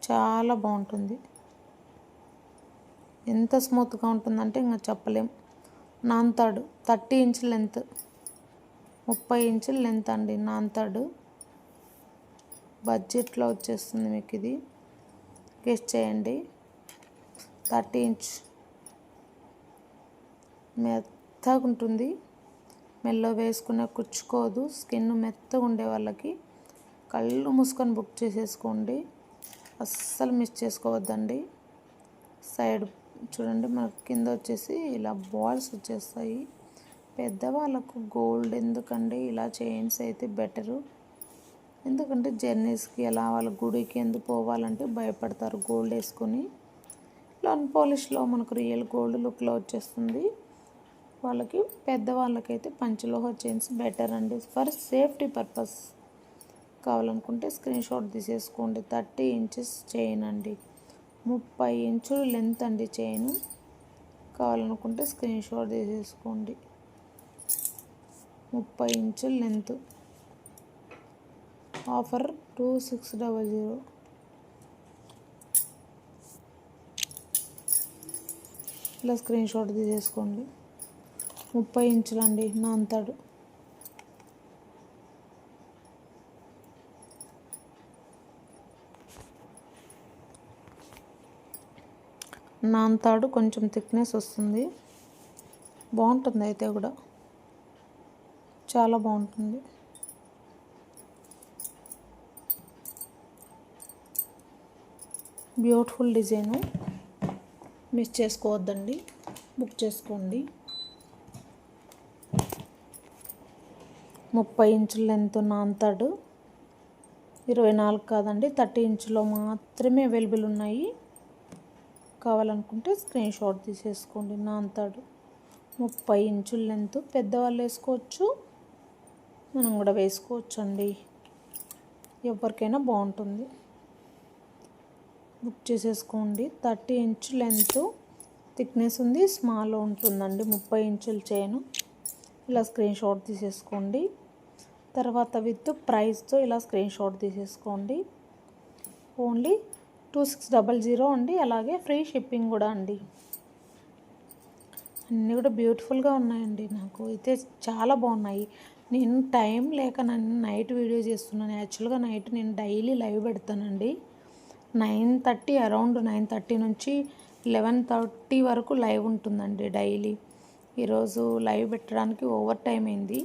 చాలా బాగుంటుంది. ఎంత స్మూత్గా ఉంటుందంటే ఇంకా చెప్పలేం. నాన్తాడు 30 ఇంచ్ లెంత్, 30 ఇంచుల లెంత్ అండి నాన్తాడు. బడ్జెట్లో వచ్చేస్తుంది మీకు ఇది. గెస్ చేయండి. 30 ఇంచ్ మెత్తగా ఉంటుంది. మెల్లో వేసుకునే కుచ్చుకోదు. స్కిన్ మెత్తగా ఉండే వాళ్ళకి కళ్ళు మూసుకొని బుక్ చేసేసుకోండి. అస్సలు మిస్ చేసుకోవద్దండి. సైడ్ చూడండి మనకు కింద వచ్చేసి ఇలా బాల్స్ వచ్చేస్తాయి. పెద్దవాళ్ళకు గోల్డ్ ఎందుకండి, ఇలా చైన్స్ అయితే బెటరు. ఎందుకంటే జర్నీస్కి ఎలా వాళ్ళ గుడికి ఎందుకు పోవాలంటే భయపడతారు గోల్డ్ వేసుకొని. ఇలా అన్పాలిష్లో మనకు రియల్ గోల్డ్ లుక్లో వచ్చేస్తుంది. వాళ్ళకి పెద్దవాళ్ళకైతే పంచలోహ చైన్స్ బెటర్ అండి, ఫర్ సేఫ్టీ పర్పస్. కావాలనుకుంటే స్క్రీన్ షాట్ తీసేసుకోండి. 30 ఇంచెస్ చైన్ అండి, 30 ఇంచులు లెంత్ అండి చైన్. కావాలనుకుంటే స్క్రీన్ షాట్ తీసేసుకోండి. 30 ఇంచులు లెంత్. ఆఫర్ 2600. ఇలా స్క్రీన్ షాట్ తీసేసుకోండి. 30 ఇంచులు అండి నాంతాడు. నాంతాడు కొంచెం థిక్నెస్ వస్తుంది, బాగుంటుంది. అయితే కూడా చాలా బాగుంటుంది. బ్యూటిఫుల్ డిజైను, మిస్ చేసుకోవద్దండి, బుక్ చేసుకోండి. 30 ఇంచుల లెంత్ నాంతాడు. 24 కాదండి, 30 ఇంచులో మాత్రమే అవైలబుల్ ఉన్నాయి. కావాలనుకుంటే స్క్రీన్ షాట్ తీసేసుకోండి. నాంతాడు 30 ఇంచుల లెంత్, పెద్దవాళ్ళు వేసుకోవచ్చు, మనం కూడా వేసుకోవచ్చు అండి, ఎవరికైనా బాగుంటుంది. బుక్ చేసేసుకోండి. 30 ఇంచ్ లెంత్, థిక్నెస్ ఉంది, స్మాల్ ఉంటుందండి. 30 ఇంచుల చైను. ఇలా స్క్రీన్ షాట్ తీసేసుకోండి. తర్వాత విత్ ప్రైస్తో ఇలా స్క్రీన్ షాట్ తీసేసుకోండి. ఓన్లీ 2600 అండి. అలాగే ఫ్రీ షిప్పింగ్ కూడా అండి. అన్నీ కూడా బ్యూటిఫుల్గా ఉన్నాయండి. నాకు అయితే చాలా బాగున్నాయి. నేను టైం లేక నన్ను నైట్ వీడియో చేస్తున్నాను. యాక్చువల్గా నైట్ నేను డైలీ లైవ్ పెడతానండి. 9:30 అరౌండ్ 9:30 నుంచి 11:30 వరకు లైవ్ ఉంటుందండి డైలీ. ఈరోజు లైవ్ పెట్టడానికి ఓవర్ టైం అయింది,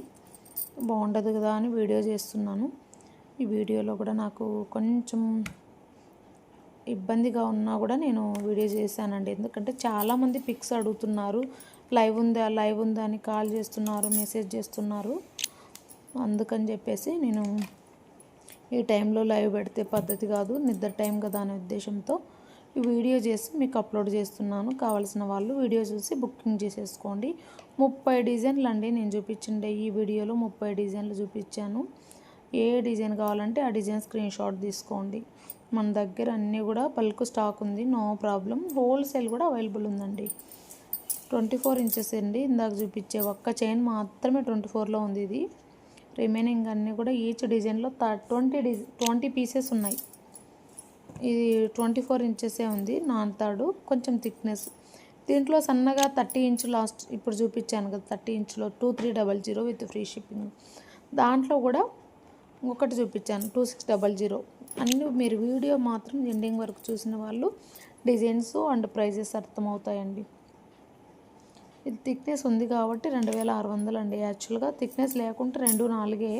బాగుండదు కదా అని వీడియో చేస్తున్నాను. ఈ వీడియోలో కూడా నాకు కొంచెం ఇబ్బందిగా ఉన్నా కూడా నేను వీడియో చేశానండి. ఎందుకంటే చాలామంది పిక్స్ అడుగుతున్నారు, లైవ్ ఉందా అని కాల్ చేస్తున్నారు, మెసేజ్ చేస్తున్నారు. అందుకని చెప్పేసి నేను ఈ టైంలో లైవ్ పెడితే పద్ధతి కాదు, నిద్ర టైం కదా అనే ఉద్దేశంతో ఈ వీడియో చేసి మీకు అప్లోడ్ చేస్తున్నాను. కావాల్సిన వాళ్ళు వీడియో చూసి బుకింగ్ చేసేసుకోండి. 30 డిజైన్లు అండి నేను చూపించిండే ఈ వీడియోలో. 30 డిజైన్లు చూపించాను. ఏ డిజైన్ కావాలంటే ఆ డిజైన్ స్క్రీన్ షాట్ తీసుకోండి. మన దగ్గర అన్నీ కూడా బల్క్ స్టాక్ ఉంది, నో ప్రాబ్లం. హోల్సేల్ కూడా అవైలబుల్ ఉందండి. 24 ఇంచెస్ అండి. ఇందాక చూపించే ఒక్క చైన్ మాత్రమే 24లో ఉంది. ఇది రిమైనింగ్ అన్నీ కూడా ఈచ్ డిజైన్లో 20 పీసెస్ ఉన్నాయి. ఇది 24 ఇంచెసే ఉంది. నాంతాడు కొంచెం థిక్నెస్. దీంట్లో సన్నగా 30 ఇంచు లాస్ట్ ఇప్పుడు చూపించాను కదా, 30 ఇంచులో 2300 విత్ ఫ్రీ షిప్పింగ్. దాంట్లో కూడా ఒకటి చూపించాను 2600. అన్నీ మీరు వీడియో మాత్రం ఎండింగ్ వరకు చూసిన వాళ్ళు డిజైన్స్ అండ్ ప్రైజెస్ అర్థమవుతాయండి. ఇది థిక్నెస్ ఉంది కాబట్టి 2600 అండి. యాక్చువల్గా థిక్నెస్ లేకుంటే 2400.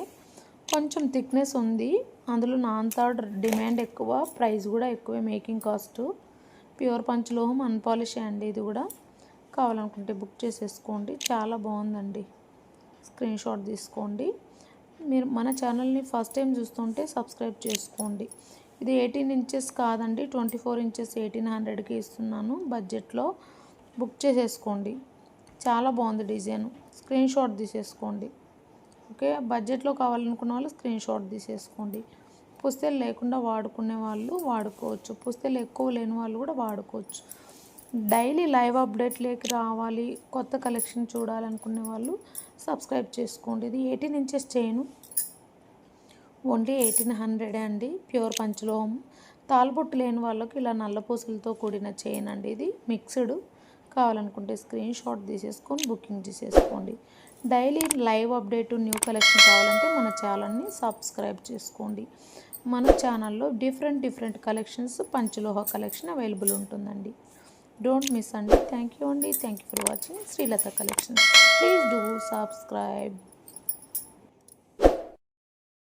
కొంచెం థిక్నెస్ ఉంది. అందులో నాంతాడ్ డిమాండ్ ఎక్కువ, ప్రైస్ కూడా ఎక్కువే, మేకింగ్ కాస్ట్. ప్యూర్ పంచలోహం అన్పాలిష్ అండి. ఇది కూడా కావాలనుకుంటే బుక్ చేసేసుకోండి. చాలా బాగుందండి. స్క్రీన్ షాట్ తీసుకోండి. మీరు మన ఛానల్ని ఫస్ట్ టైం చూస్తుంటే సబ్స్క్రైబ్ చేసుకోండి. ఇది 18 ఇంచెస్ కాదండి, 24 ఇంచెస్ 1800కి ఇస్తున్నాను బడ్జెట్లో. బుక్ చేసేసుకోండి. చాలా బాగుంది డిజైన్. స్క్రీన్ షాట్ తీసేసుకోండి. ఓకే, బడ్జెట్లో కావాలనుకున్న వాళ్ళు స్క్రీన్ షాట్ తీసేసుకోండి. పుస్తెలు లేకుండా వాడుకునే వాళ్ళు వాడుకోవచ్చు, పుస్తెలు ఎక్కువ లేని వాళ్ళు కూడా వాడుకోవచ్చు. డైలీ లైవ్ అప్డేట్లోకి రావాలి, కొత్త కలెక్షన్ చూడాలనుకునే వాళ్ళు సబ్స్క్రైబ్ చేసుకోండి. ఇది 18 ఇంచెస్ చైను, ఓన్లీ 1800 అండి. ప్యూర్ పంచలోహం. తాల్బొట్టు లేని వాళ్ళకి ఇలా నల్లపూసలతో కూడిన చైన్ అండి. ఇది మిక్స్డ్. కావాలనుకుంటే స్క్రీన్ షాట్ తీసేసుకొని బుకింగ్ చేసేసుకోండి. Daily live update, new collection కావాలంటే మన ఛానల్ని సబ్స్క్రైబ్ చేసుకోండి. మన ఛానల్లో డిఫరెంట్ కలెక్షన్స్, పంచలోహ కలెక్షన్ అవైలబుల్ ఉంటుందండి. డోంట్ మిస్ అండి. థ్యాంక్ యూ అండి. Thank you for watching Srilatha collections. Please do subscribe.